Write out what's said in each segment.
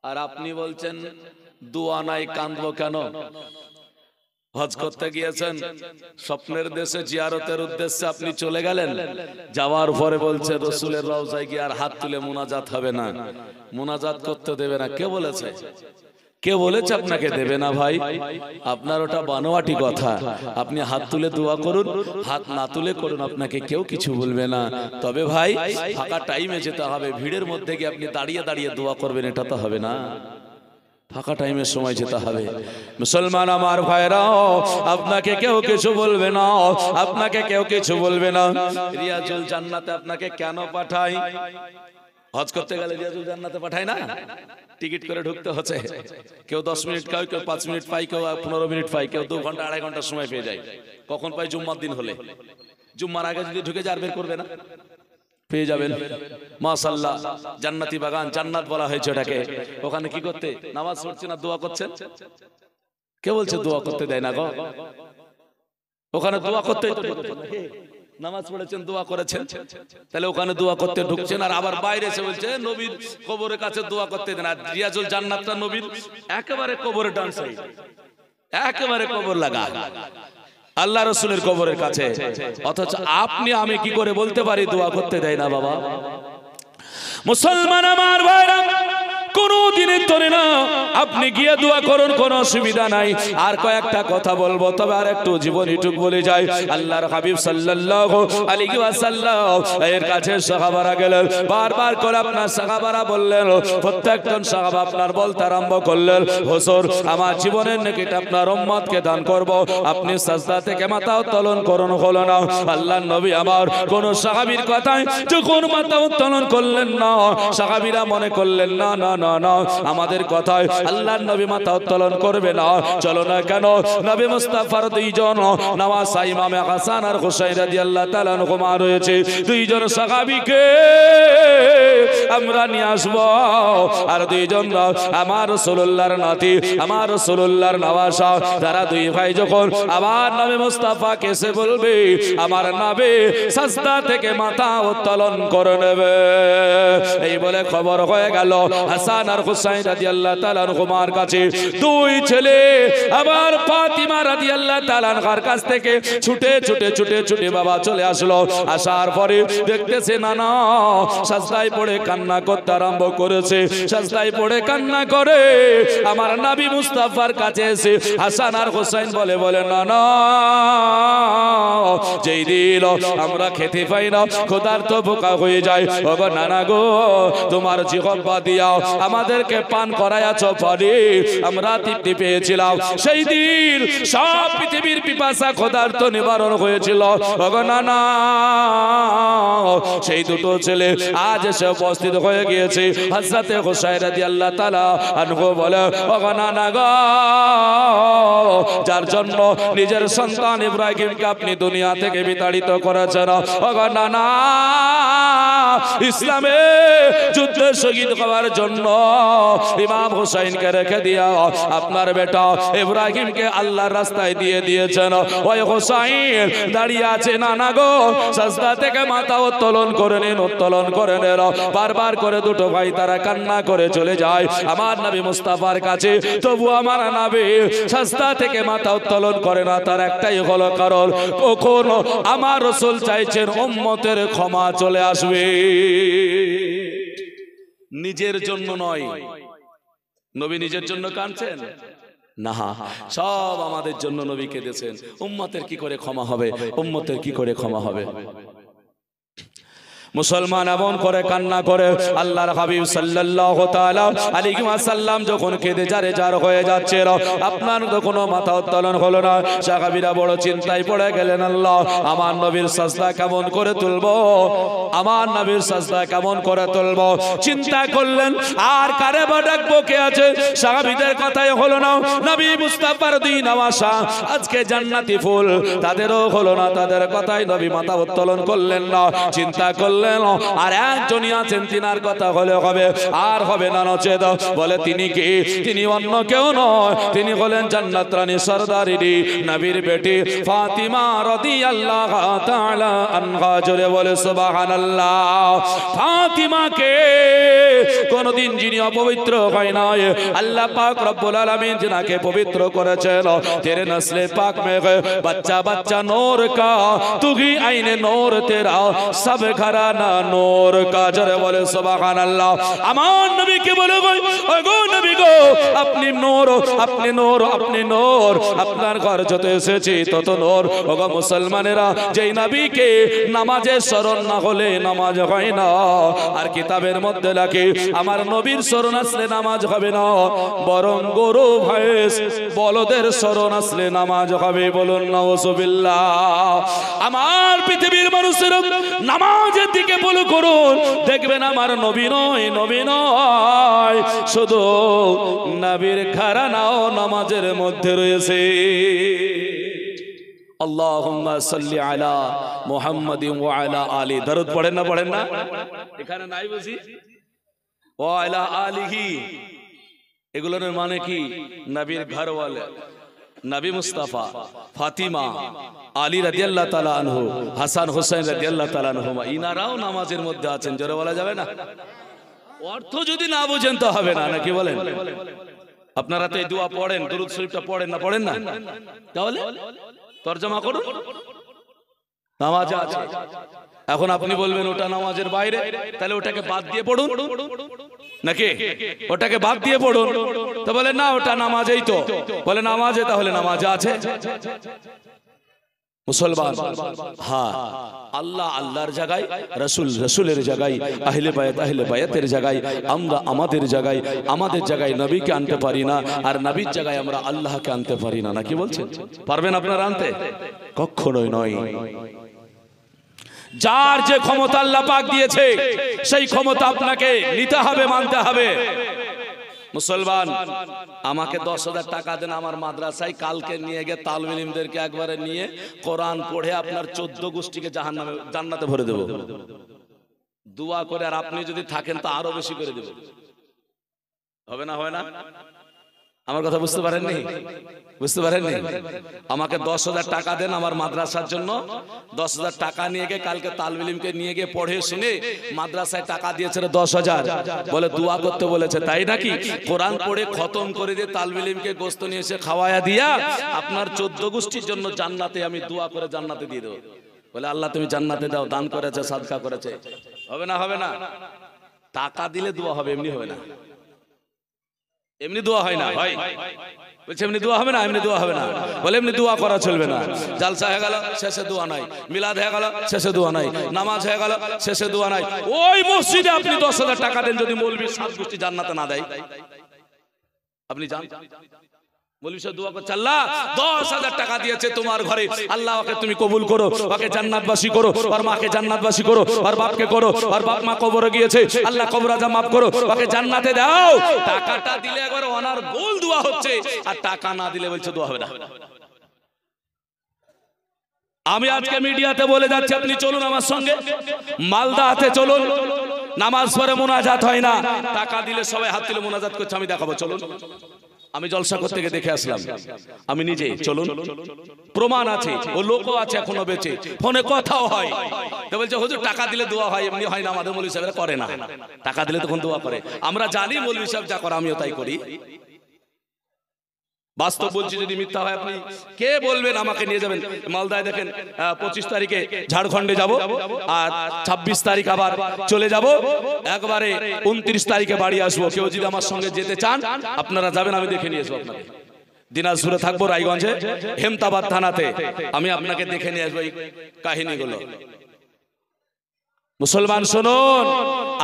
আর আপনি বলছেন দোয়া নাই, কাঁদবো কেন? হজ করতে গিয়েছেন, স্বপ্নের দেশে জিয়ারতের উদ্দেশ্যে আপনি চলে গেলেন, যাওয়ার পরে বলছে রসুলের রওজায় গিয়ে আর হাত তুলে মুনাজাত হবে না, মুনাজাত করতে দেবে না। কে বলেছে? কে বলেছে আপনাকে দেবে না? ভাই, আপনার ওটা বানোয়াটি কথা। আপনি হাত তুলে দোয়া করুন, হাত না তুলে করুন, আপনাকে কেউ কিছু বলবে না। তবে ভাই, ফাঁকা টাইমে যেতে হবে। ভিড়ের মধ্যে গিয়ে আপনি দাঁড়িয়ে দাঁড়িয়ে দোয়া করবেন, এটা তো হবে না। ফাঁকা টাইমের সময় যেতে হবে। মুসলমান আমার ভাইরাও, আপনাকে কেউ কিছু বলবে না, আপনাকে কেউ কিছু বলবে না। রিয়াজুল জান্নাতে আপনাকে কেন পাঠায়? হজ করতে গেলে রিয়াজুল জান্নাতে পাঠায় না? টিকিট করে ঢুকতে হচ্ছে। কেউ 10 মিনিট পায়, কেউ 5 মিনিট পায়, কেউ 15 মিনিট পায়, কেউ 2 ঘন্টা 2.5 ঘন্টা সময় পেয়ে যায়। কখন পায়? জুম্মার দিন হলে। জুম্মার আগে যদি ঢুকে যায় আর বের করবে না, পেয়ে যাবেন। মাশাআল্লাহ, জান্নাতি বাগান, জান্নাত বলা হয়েছে ওটাকে। ওখানে কি করতে? নামাজ পড়ছেন আর দোয়া করছেন। কে বলছে দোয়া করতে দেয় না গো? ওখানে দোয়া করতে, নামাজ পড়েছেন, দোয়া করেছেন, তাহলে ওখানে দোয়া করতে ঢুকছেন, আর আবার বাইরে এসে বলছে নবীর কবরের কাছে দোয়া করতে দেন। আর রিয়াজুল জান্নাতটা নবীর একেবারে কবরের ডান সাইড, একেবারে কবর লাগা, আল্লাহ রসুলের কবরের কাছে। অথচ আপনি আমি কি করে বলতে পারি দোয়া করতে দেয় না? বাবা মুসলমান আমার ভাইরা, কোনো দিনের ধরে না আপনি গিয়ে দোয়া করুন, কোনো অসুবিধা নাই। আর কয়েকটা কথা বলবো, তবে আর একটু জীবনীটুক বলে যাই। আল্লাহর হাবিব সাল্লাল্লাহু আলাইহি ওয়াসাল্লাম এর কাছে সাহাবারা গেলেন, বারবার করে আপনার সাহাবারা বললেন, প্রত্যেকজন সাহাবা আপনার বলতে আরম্ভ করলেন, হুজুর আমার জীবনের নেকিটা আপনার উম্মতকে দান করব, আপনি সাজদা থেকে মাথা উত্তোলন করুন। হলো না। আল্লাহর নবী আমার কোন সাহাবীর কথায় যখন মাথা উত্তোলন করলেন না, সাহাবীরা মনে করলেন না না না না, আমাদের কথায় আল্লাহর নবী মাথা উত্তোলন করবে না। চলো না কেন, নবী মুস্তাফার দুইজন নওয়াসা ইমামে হাসান আর হুসাইন রাদিয়াল্লাহু তাআলা আনহুমা রয়েছে, দুইজন সাহাবীকে আমরা নিয়ে আসব। আর দুইজন আমার রাসূলুল্লাহর নাতি, আমার রাসূলুল্লাহর নওয়াসা, তারা দুই ভাই যখন আমার নবী মুস্তাফাকে এসে বলবে, আমার নবী সাজদা থেকে মাথা উত্তোলন করে নেবে, এই বলে খবর হয়ে গেল হাসান আর হুসাইন রাদিয়াল্লাহু তাআলা আনহুমার কাছে। দুই ছেলে আবার ফাতিমা রাদিয়াল্লাহু তাআলা আনহার কাছ থেকে ছুটে ছুটে ছুটে ছুটে বাবা চলে আসলো। আসার পরে দেখতেছে নানা সাজদায় পড়ে কান্না করতে আরম্ভ করেছে। সাজদায় পড়ে কান্না করে আমার নবী মুস্তাফার কাছে এসে হাসান আর হুসাইন বলে বলে নানা, যেই দিন আমরা খেতে পাই না, ক্ষুধার্ত ভোকা হয়ে যায়, ওগো নানা গো, তোমার জিহ্বা দিয়া আমাদেরকে পান করায়াছো পানি, আমরা তৃপ্তি পেয়েছিলাম। সেই দিন সব পৃথিবীর পিপাসা ক্ষুধার্ত নিবারণ হয়েছিল। ওগো নানা, সেই দুটো ছেলে আজ এসে উপস্থিত হয়ে গিয়েছে। হযরতে হুসাইন রাদিয়াল্লাহু তাআলা আনহু বলে, ওগো নানা গো, যার জন্য নিজের সন্তান ইব্রাহিমকে আপনি দুনিয়া থেকে বিতাড়িত করেছেন, ওগো নানা, ইসলামে যুদ্ধে শহীদ হওয়ার জন্য ইমাম হুসাইনকে রেখে দিয়া আপনার বেটা ইব্রাহিমকে আল্লাহর রাস্তায় দিয়ে দিয়েছেন। ওই হুসাইন দাঁড়িয়ে আছে, নানা গো, সাজদা থেকে মাথা উত্তোলন করে নিন, উত্তোলন করে নেন। বারবার করে দুটো ভাই তারা কান্না করে চলে যায় আমার নবী মুস্তাফার কাছে। তবু আমার নবী সাজদা থেকে মাথা উত্তোলন করে না, তার একটাই হলো কারণ, কখন আমার রাসূল চাইছেন উম্মতের ক্ষমা চলে আসবে, নিজের জন্য নয়। নবী নিজের জন্য কাঁদছেন না, সব আমাদের জন্য নবী কেঁদেছেন। উম্মতের কি করে ক্ষমা হবে? উম্মতের কি করে ক্ষমা হবে? মুসলমান এমন করে কান্না করে আল্লাহর হাবিব সাল্লাল্লাহু তাআলা আলাইহি ওয়াসাল্লাম যখন কেঁদে যারে যার হয়ে যাচ্ছে, আপনার তো কোনো মাথা উত্তোলন হলো না। সাহাবীরা বড় চিন্তায় পড়ে গেলেন, আল্লাহ, আমার নবীর সাজদা কেমন করে তুলবো, আমার নবীর সাজদা কেমন করে তুলবো। চিন্তা করলেন, আর কারে বা ডাকবো, কে আছে? সাহাবীদের কথাই হলো না। নবী মুস্তাফার দুই নওয়াসা আজকে জান্নাতি ফুল, তাদেরও হলো না, তাদের কথাই নবী মাথা উত্তোলন করলেন না। চিন্তা করলেন, আর একজনই আছেন, তিনার কথা হলে হবে, আর হবে না নচেত। বলে তিনি কি? তিনি অন্য কেউ নয়, তিনি হলেন জান্নাত রানী সরদারিনী নবীর বেটি ফাতিমা রাদিয়াল্লাহু তাআলা আনহা। জোরে বলে সুবহানাল্লাহ। ফাতিমাকে কোনদিন যিনি অপবিত্র হয় না, আল্লাহ পাক রব্বুল আলামিন जिनके पवित्र করেছেন। तेरे नस्ल पाक में बच्चा बच्चा नूर का, तू ही आईने नूर तेरा, सब घराना नूर का। जरे बोले सुभान अल्लाह। अमान नबी के बोले गो नबी गो, अपनी नूर अपनी नूर अपनी नूर, আপনার ঘর যত এসেছি তত নূর। ওগো মুসলমানেরা, যেই নবীকে নামাজে স্মরণ না হলে নামাজ হয় না, আর কিতাবের মধ্যে লেখে আমার নবীর স্মরণ আসলে নামাজ হবে না, বরং গরু ভয়েস বলদের স্মরণ আসলে নামাজ হবে। বলুন নাউজুবিল্লাহ। আমার পৃথিবীর মানুষেরা নামাজের দিকে বলো করুন, দেখবেন আমার নবী নয়, নবী নয়, শুধু নবীর ঘরানাও নামাজের মধ্যে রয়েছে। আল্লাহুম্মা সাল্লি আলা মুহাম্মাদিন ওয়া আলা আলি। দরুদ পড়েন না, পড়েন না? এখানে নাই বুঝি? ওয়া আলা আলিহি, এগুলোর মানে কি? নবীর ঘরওয়ালা, নবী মুস্তাফা, ফাতিমা, আলী রাদিয়াল্লাহু তাআলা আনহু, হাসান হুসাইন রাদিয়াল্লাহু তাআলা আনহুমা, ইনারাও নামাজের মধ্যে আছেন। জোরে বলা যাবে না? অর্থ যদি না বুঝেন তো হবে না, নাকি বলেন? আপনারা তো এই দোয়া পড়েন, দরুদ শরীফটা পড়েন না, পড়েন না? তাহলে তরজমা করুন, নামাজ আছে। এখন আপনি বলবেন ওটা নামাজের বাইরে, তাহলে ওটাকে বাদ দিয়ে পড়ুন নাকি? ওটাকে বাদ দিয়ে পড়ুন। তো বলে না, ওটা নামাজেই তো। বলে নামাজে, তাহলে নামাজে আছে। মুসলমান, হ্যাঁ, আল্লাহ আল্লাহর জায়গায়, রাসূল রাসূলের জায়গায়, আহলে বায়াতের জায়গায়, আমরা আমাদের জায়গায়, আমাদের জায়গায় নবীকে আনতে পারি না, আর নবীর জায়গায় আমরা আল্লাহকে আনতে পারি না। নাকি বলছেন? পারবেন আপনারা আনতে? কখনোই নয়। যার যে ক্ষমতা আল্লাহ পাক দিয়েছে, সেই ক্ষমতা আপনাকে নিতে হবে, মানতে হবে। মুসলমান, আমাকে 10,000 টাকা দেন, আমার মাদ্রাসায় কালকে নিয়ে গিয়ে তালিম ইলমদেরকে একবারে নিয়ে কোরআন পড়ে আপনার 14 গোষ্ঠীকে জান্নাতে ভরে দেব। দোয়া করে, আর আপনি যদি থাকেন তো আরো বেশি করে দেব। হবে না? হয় না? আমার কথা বুঝতে পারেননি? বুঝতে পারেননি? আমাকে 10,000 টাকা দেন আমার মাদ্রাসার জন্য। 10,000 টাকা নিয়ে গিয়ে কালকে তালিম ইলমকে নিয়ে গিয়ে পড়ে শুনে মাদ্রাসায় টাকা দিয়েছে 10,000, বলে দোয়া করতে বলেছে, তাই নাকি? কোরআন পড়ে খতম করে দিয়ে তালিম ইলমকে গোশত নিয়ে এসে খাওয়ায়া দিয়া আপনার 14 গোষ্ঠীর জন্য জান্নাতে আমি দোয়া করে জান্নাতে দিয়ে দেব। বলে আল্লাহ তুমি জান্নাতে দাও, দান করেছে, সাদকা করেছে। হবে না? হবে না? টাকা দিলে দোয়া হবে, এমনি হবে না। এমনি দোয়া হয় না ভাই। বলছে এমনি দোয়া হবে না, এমনি দোয়া হবে না। বলে এমনি দোয়া করা চলবে না। জালসা হয়ে গেল, শেষে দোয়া নাই। মিলাদ হয়ে গেল, শেষে দোয়া নাই। নামাজ হয়ে গেল, শেষে দোয়া নাই। ওই মসজিদে আপনি 10,000 টাকা দেন, যদি মৌলবী 7 গোষ্ঠী জান্নাতে না দেয়, আপনি জান? মৌলবী সাহেব দোয়া করছে, আল্লাহ 10,000 টাকা দিয়েছে তোমার ঘরে, আল্লাহ ওকে তুমি কবুল করো, ওকে জান্নাতবাসী করো, আর মাকে জান্নাতবাসী করো, আর বাপকে করো, আর বাপ মা কবরে গিয়েছে, আল্লাহ কবর আযাব মাফ করো, ওকে জান্নাতে দাও। টাকাটা দিলে একবার ওনার গোল দোয়া হচ্ছে, আর টাকা না দিলে বলছে দোয়া হবে না। আমি আজকে মিডিয়াতে বলে যাচ্ছি, আপনি চলুন আমার সঙ্গে মালদাতে চলুন। নামাজ পড়ে মুনাজাত হয় না, টাকা দিলে সবাই হাত তুলে মুনাজাত করছে। আমি দেখাবো, চলুন। আমি জলসা করতে গিয়ে দেখে আসলাম, আমি নিজে। চলুন, প্রমাণ আছে, ও লোকও আছে এখনো বেঁচে, ফোনে কথাও হয়। তো বলছে হুজুর টাকা দিলে দোয়া হয়, এমনি হয় না। আমাদের মৌলভী সাহেবরা করে না, টাকা দিলে তখন দোয়া করে। আমরা জানি মৌলভী সাহেব যা করে আমিও তাই করি। বাস্তব বলছি, যদি মিথ্যা হয় আপনি কে বলবেন, আমাকে নিয়ে যাবেন মালদায়। দেখেন 25 তারিখে ঝাড়খণ্ডে যাব, আর 26 তারিখ আবার চলে যাব, একবারে 29 তারিখে বাড়ি আসবো। কেউ যদি আমার সঙ্গে যেতে চান আপনারা যাবেন, আমি দেখে নিয়ে আসবো আপনাকে। দিনাজপুরে থাকবো, রায়গঞ্জে হেমতাবাদ থানাতে, আমি আপনাকে দেখে নিয়ে আসবো এই কাহিনীগুলো। মুসলমান শুনুন,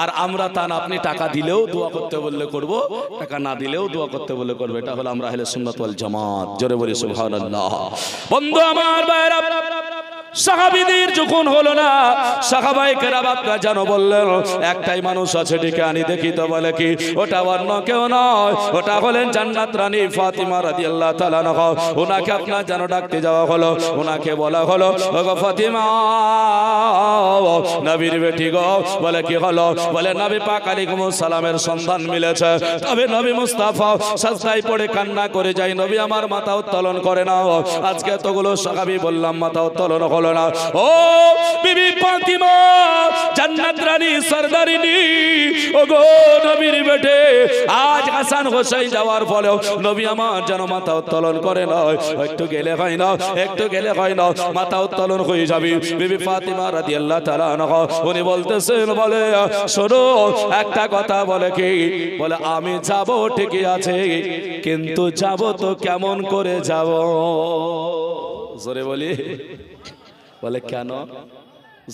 আর আমরা তা না, আপনি টাকা দিলেও দোয়া করতে বললে করব, টাকা না দিলেও দোয়া করতে বললে করব। এটা হলো আমরা আহলে সুন্নাত ওয়াল জামাত। জোরে বলি সুবহানাল্লাহ। বন্ধু আমার ভাইরা, সাহাবীদের যখন হলো না, সাহাবায়ে কেরাম আপনারা জানো বললেন একটাই মানুষ আছে, ডেকে আনি দেখি। তো বলে কি? ওটা অন্য কেউ নয়, ওটা হলেন জান্নাত রানী ফাতিমা রাদিয়াল্লাহু তাআলা আনহা। ওনাকে আপনারা জানো ডাকতে যাওয়া হলো, ওনাকে বলা হলো, ওগো ফাতিমা, নবীর বেটি গো। বলে কি হলো? বলে নবী পাক আলাইহিস সালামের সন্ধান মিলেছে। তবে নবী মুস্তাফা সাজদায় পড়ে কান্না করে যায়, নবী আমার মাথা উত্তোলন করে নাও। আজকে এতগুলো সাহাবী বললাম মাথা উত্তোলন হলো, হলো না। ও বিবি ফাতিমা জান্নাত রানী সরদারিনী, ও গো নবীর বেটে, আজ হাসান হোসেন যাওয়ার ফলেও নবী আমার যেন মাথা উত্তোলন করে না, একটু গেলে হয় না, একটু গেলে হয় না, মাথা উত্তোলন হয়ে যাবি। বিবি ফাতিমা রাদিয়াল্লাহু তাআলা আনহা উনি বলতেছেন, বলে শোনো একটা কথা, বলে কি, বলে আমি যাব ঠিকই আছে, কিন্তু যাব তো কেমন করে যাব, জোরে বলি, বলে কেন,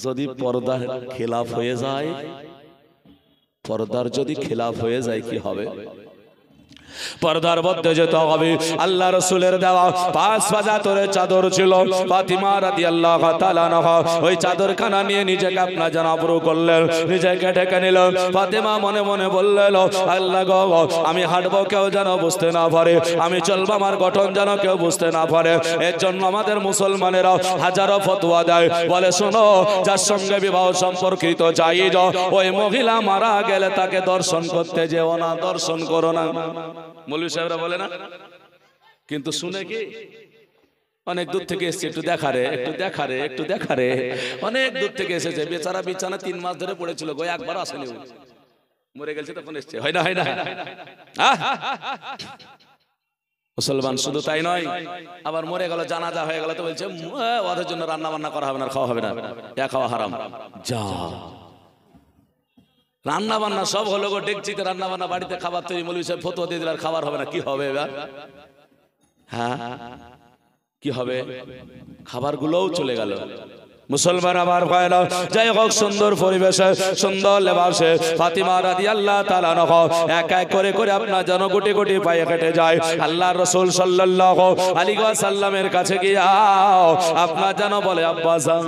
যদি পর্দার খেলাফ হয়ে যায়, পর্দার যদি খেলাফ হয়ে যায় কি হবে, পর্দার মধ্যে যেতে হবে। আল্লাহ রাসূলের দেওয়া 5 ফাজাতরের চাদর ছিল, ফাতিমা রাদিয়াল্লাহু তাআলা আনহা ওই চাদরখানা নিয়ে নিজেকে আপনা জানাবরু করলেন, নিজেকে ঢেকে নিলেন। ফাতিমা মনে মনে বললেন, আল্লাহ গো, আমি হাঁটবো কেউ যেন বুঝতে না পারে, আমি চলবো আমার গঠন যেন কেউ বুঝতে না পারে। এর জন্য আমাদের মুসলমানেরা হাজারো ফতোয়া দেয়, বলে শোনো, যার সঙ্গে বিবাহ সম্পর্কিত জায়েজ, ওই মহিলা মারা গেলে তাকে দর্শন করতে যেও না, দর্শন করো না। মৌলভী সাহেবরা বলে না, কিন্তু শুনে কি অনেক দূর থেকে এসেছে, একটু দেখারে, একটু দেখারে, একটু দেখারে, অনেক দূর থেকে এসেছে, বেচারা বিছানা 3 মাস ধরে পড়েছিল, গো একবার আসেনি, মরে গেছে তখন এসছে, হয় না, হয় না। মুসলমান শুধু তাই নয়, আবার মরে গেল, জানাজা হয়ে গেল তো বলছে ওদের জন্য রান্না বান্না করা হবে না, খাওয়া হবে না, খাওয়া হারাম। যা রান্না বান্না সব হলো গো, ডেকচিতে রান্না বান্না, বাড়িতে খাবার তৈরি, মৌলভী সাহেব ফতোয়া দিয়ে দিল আর খাবার হবে না, কি হবে এবার? হ্যাঁ কি হবে, খাবারগুলোও চলে গেল। মুসলমান আমার ভাইরা, যাই হোক, সুন্দর পরিবেশে, সুন্দর লেবাসে ফাতিমা রাদিয়াল্লাহু তাআলা আনহা এক এক করে করে আপনার যেন গুটি গুটি পায়ে হেঁটে যায় আল্লাহর রাসূল সাল্লাল্লাহু আলাইহি ওয়াসাল্লামের কাছে গিয়া আপনার যেন বলে, আব্বা জান,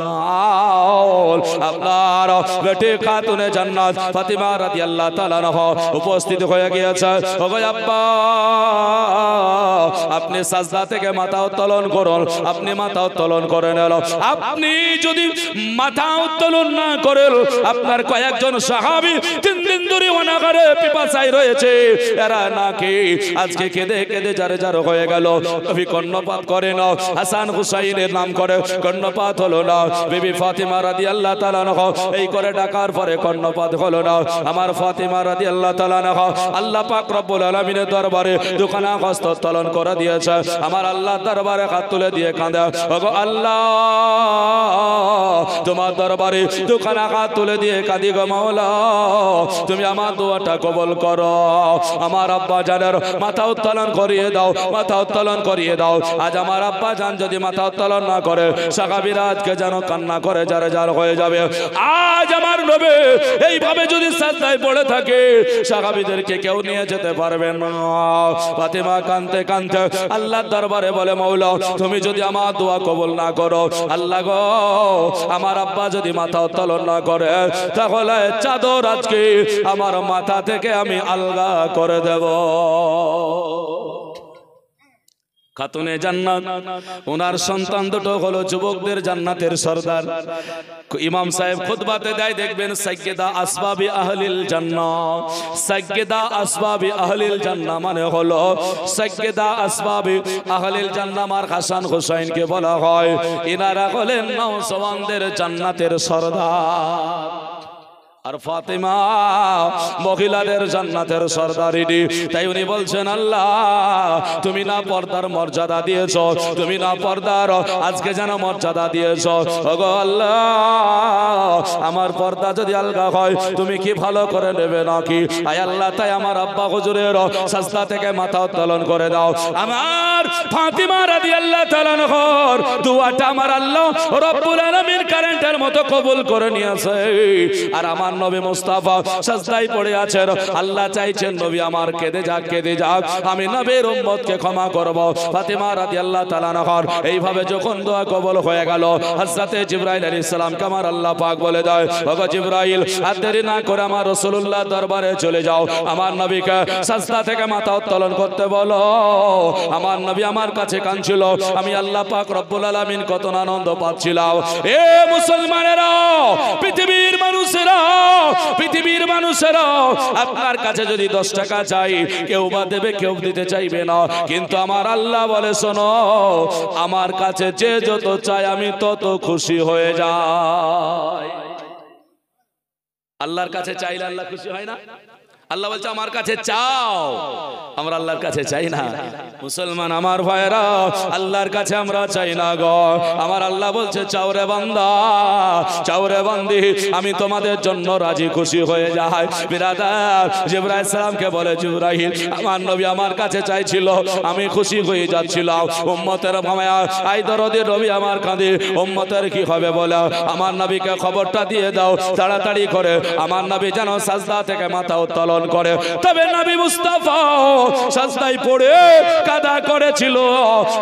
আপনার বেটি খাতুনে জান্নাত ফাতিমা রাদিয়াল্লাহু তাআলা আনহা উপস্থিত হয়ে গিয়েছে। ওগো আব্বা, আপনি সাজদা থেকে মাথা উত্তোলন করুন, আপনি মাথা উত্তোলন করে নিল। আপনি যদি মাথা উত্তোলন না করেন, আপনার কয়েকজন সাহাবী 3 দিন ধরে অনাহারে পিপাসায় রয়েছে, এরা নাকি আজকে কেঁদে কেঁদে যারে যারে হয়ে গেল। নবী কর্ণপাত করে না, হাসান হুসাইনের নাম করে কর্ণপাত হলো না। বিবি ফাতিমা রাদিয়াল্লাহু তাআলা আনহা এই করে ডাকার পরে কর্ণপাত হলো না। আমার ফাতিমা রাদিয়াল্লাহু তাআলা আনহা আল্লাহ পাক রব্বুল আলামিনের দরবারে দুখানা হস্ত উত্তোলন করে দিয়েছে। আমার আল্লাহ দরবারে হাত তুলে দিয়ে কাঁদে, ওগো আল্লাহ, তোমার দরবারে দুখানা হাত তুলে দিয়ে কাঁদি গো মাওলা, তুমি আমার দোয়াটা কবুল করো। আমার আব্বা জানের মাথা উত্তোলন করিয়ে দাও, মাথা উত্তোলন করিয়ে দাও। আজ আমার আব্বা জান যদি মাথা উত্তোলন না করে, সাহাবীরা আজকে যেন কান্না করে যারে যার হয়ে যাবে। আজ আমার নবী এইভাবে যদি সাজদায় পড়ে থাকে, সাহাবীদেরকে কেউ নিয়ে যেতে পারবে না। ফাতিমা কাঁদতে কাঁদতে আল্লাহর দরবারে বলে, মাওলা, তুমি যদি আমার দোয়া কবুল না করো, আল্লাহ গো, আমার আব্বা যদি মাথা উত্তোলন না করে, তাহলে চাদর আজকে আমার মাথা থেকে আমি আলগা করে দেব। খাতুনে জান্নাত, ওনার সন্তান দুটো হলো যুবকদের জান্নাতের সরদার। ইমাম সাহেব খুতবাতে দেয়, দেখবেন সাইয়্যিদা আসবাবি আহলিল জান্নাহ। সাইয়্যিদা আসবাবি আহলিল জান্নাহ মানে হলো সাইয়্যিদা আসবাবি আহলিল জান্নাহ। আর হাসান হুসাইনকে বলা হয় ইনারা হলেন নওজওয়ানদের জান্নাতের সরদার। আর ফাতিমা মহিলাদের জান্নাতের সরদারিনী। তাই উনি বলছেন, আল্লাহ, তুমি না পর্দার মর্যাদা দিয়েছো, তুমি না পর্দার আজকে যেন মর্যাদা দিয়েছো। ওগো আল্লাহ, আমার পর্দা যদি আলগা হয় তুমি কি ভালো করে নেবে নাকি? আয় আল্লাহ, তাই আমার আব্বা হুজুরের সাজদা থেকে মাথা উত্তোলন করে দাও। আমার ফাতিমা রাদিয়াল্লাহু তাআলা আনহার দুআটা আমার আল্লাহ রব্বুল আলামিন কারেন্টের মতো কবুল করে নিয়েছে। আর আমার নবী মুস্তাফা সাজদায় পড়ে আছেন, আল্লাহ চাইছেন নবী আমার কেঁদে যাক, কেঁদে যাক, আমি নবীর উম্মতকে ক্ষমা করব। ফাতিমা রাদিয়াল্লাহু তাআলা আনহার এইভাবে যখন দোয়া কবুল হয়ে গেল, হযরতে জিবরাইল আলাইহিস সালামকে আমার আল্লাহ পাক বলে দেয়, ওগো জিবরাইল, আর দেরি না করে আমার রাসূলুল্লাহ দরবারে চলে যাও, আমার নবীকে সাজদা থেকে মাথা উত্তোলন করতে বলো। আমার নবী আমার কাছে কাঁদছিল, আমি আল্লাহ পাক রব্বুল আলামিন কত আনন্দ পাচ্ছিলাম। এ মুসলমানেরা, পৃথিবীর মানুষেরা, পৃথিবীর মানুষেরা আপনার কাছে যদি 10 টাকা চাই, কেউ বা দেবে, কেউ দিতে চাইবে না, কিন্তু আমার আল্লাহ বলে শোনো, আমার কাছে যে যত চাই আমি তত খুশি হয়ে যাই। আল্লাহর কাছে চাইলে আল্লাহ খুশি হয় না? আল্লাহ বলছে আমার কাছে চাও, আমরা আল্লাহর কাছে চাই না। মুসলমান আমার ভাইরা, আল্লাহর কাছে আমরা চাই না গো। আমার আল্লাহ বলছে চাও রে বান্দা, চাও রে বান্দি, আমি তোমাদের জন্য রাজি খুশি হয়ে যাই। বিরাদার জিবরাইল সালামকে বলে, জিবরাইল আমার নবী আমার কাছে চাইছিল, আমি খুশি হয়ে যাচ্ছিলাম। উম্মতের ভামায়া আই দরদের নবী আমার কাঁদে, উম্মতের কি হবে বলে আমার নবীকে খবরটা দিয়ে দাও তাড়াতাড়ি করে, আমার নবী যেন সাজদা থেকে মাথা উত্তোলন করে। তবে নবী মুস্তাফা সাজদায় পড়ে কাদা করেছিল,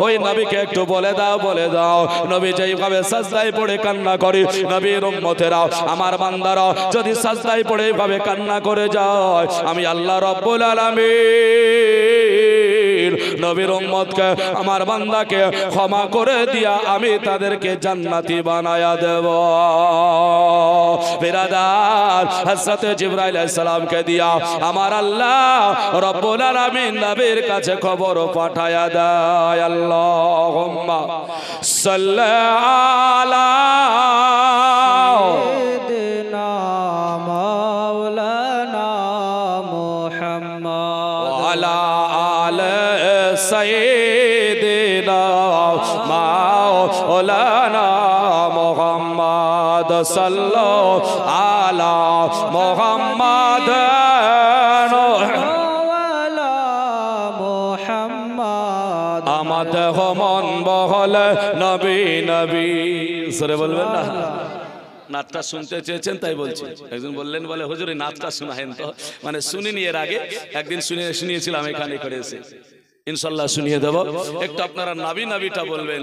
ওই নবীকে একটু বলে দাও, বলে দাও নবী যেইভাবে সাজদায় পড়ে কান্না করে, নবীর উম্মতেরা আমার বান্দারা যদি সাজদায় পড়ে এইভাবে কান্না করে যায়, আমি আল্লাহ রাব্বুল আলামিন নবীর উম্মতকে আমার বান্দাকে ক্ষমা করে দিয়া আমি তাদেরকে জান্নাতি বানায়া দেব। বিরাদার হযরত জিবরাইল আলাইহিস সালামকে দিয়া আমার আল্লাহ রব্বুল আলামিন নবীর কাছে খবর পাঠায়া দেয়। আল্লাহুম্মা সাল্লি আলা সাইয়্যিদিনা মাওলানা মুহাম্মদ ওয়া আলা আলি সাইয়্যিদিনা মাওলানা মুহাম্মদ সাল্লাল্লাহু আলা মুহাম্মদ আমাদের মন বহলে নবী নবী সরে বলবেন না। নাচটা শুনতে চেয়েছেন তাই বলছি। একজন বললেন বলে হুজুর এই নাচটা শোনাহেন তো, মানে শুনিনি এর আগে, একদিন শুনিয়েছিলাম এখানে করে এসে, ইনশাল্লাহ শুনিয়ে দেব। একটু আপনারা নবী নবীটা বলবেন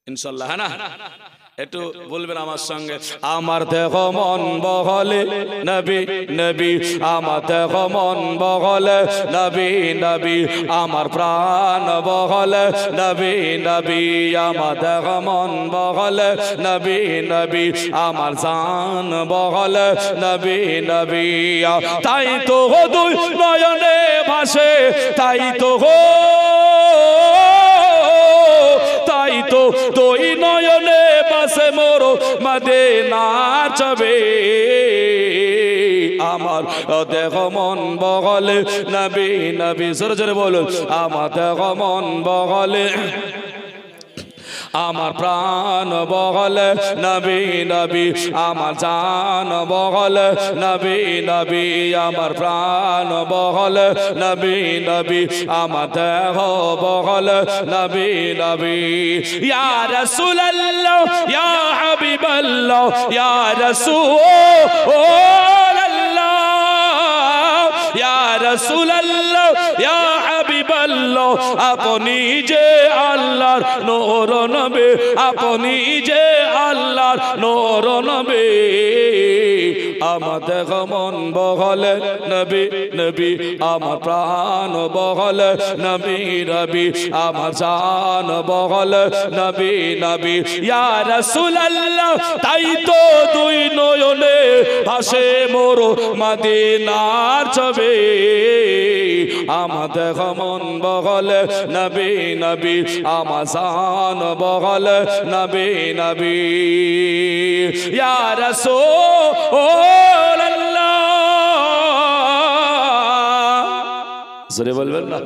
ইনশাল্লাহ, হ্যাঁ না? একটু বলবেন আমার সঙ্গে, আমার দেহ মন বহলে নবী নবী, আমার দেহ মন বহলে নবী নবী, আমার প্রাণ বহলে নবী নবী, আমার দেহ মন বহলে নবী নবী, আমার জান বহলে নবী নবী। তাই তো দুই নয়নে ভাসে, তাই তো তাই তো দুই নয়নে বাসে মোর মদিনার ছবি, আমার দেহ মন বগলে নবী নবী। জোরে জোরে বলুন, আমার দেহ মন বগলে, আমার প্রাণ বগলে নবী নবী, আমার জান বগলে নবী নবী, আমার প্রাণ বগলে নবী নবী, আমার দেহ বগলে নবী নবী। ইয়া রাসূলুল্লাহ ইয়া হাবিবাল্লাহ ইয়া রাসূলুল্লাহ ইয়া রাসূলুল্লাহ ইয়া হাবিবাল্লাহ, আপনি যে আল্লাহর নূর নবী, আপনি যে আল্লাহর নূর নবী, আমাদের মন বহলে নবী নবী, আমার প্রাণ বহলে নবী নবী, আমার জান বহলে নবী নবী। ইয়া রাসূলুল্লাহ তাই তো দুই নয়নে ভাসে মোর মদিনার ছবি, আমাদের মন বহলে নবী নবী, আমার জান বহলে নবী নবী। ইয়া রাসূলুল্লাহ, জোরে বলবেন না।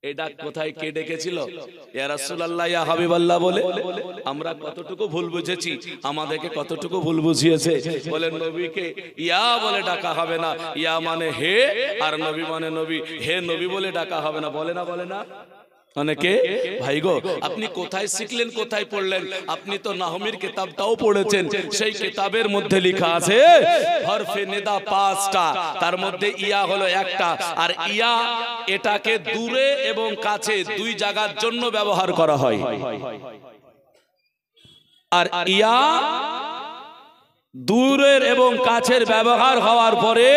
এটা কোথায় কে ডেকেছিল? ইয়া রাসূলুল্লাহ ইয়া হাবিবাল্লাহ বলে। আমরা কতটুকু ভুল বুঝেছি, আমাদেরকে কতটুকু ভুল বুঝিয়েছে। বলেন নবীকে ইয়া বলে ডাকা হবে না, ইয়া মানে হে, আর নবী মানে নবী, হে নবী বলে ডাকা হবে না, বলে না, বলে না অনেকে। ভাই গো, আপনি কোথায় শিখলেন, কোথায় পড়লেন? আপনি তো নাহমির কিতাবটাও পড়েছেন, সেই কিতাবের মধ্যে লেখা আছে হরফে নিদা 5টা, তার মধ্যে ইয়া হলো একটা, আর ইয়া এটাকে দূরে এবং কাছে দুই জায়গার জন্য ব্যবহার করা হয়। আর ইয়া দূরের এবং কাছের ব্যবহার হওয়ার পরে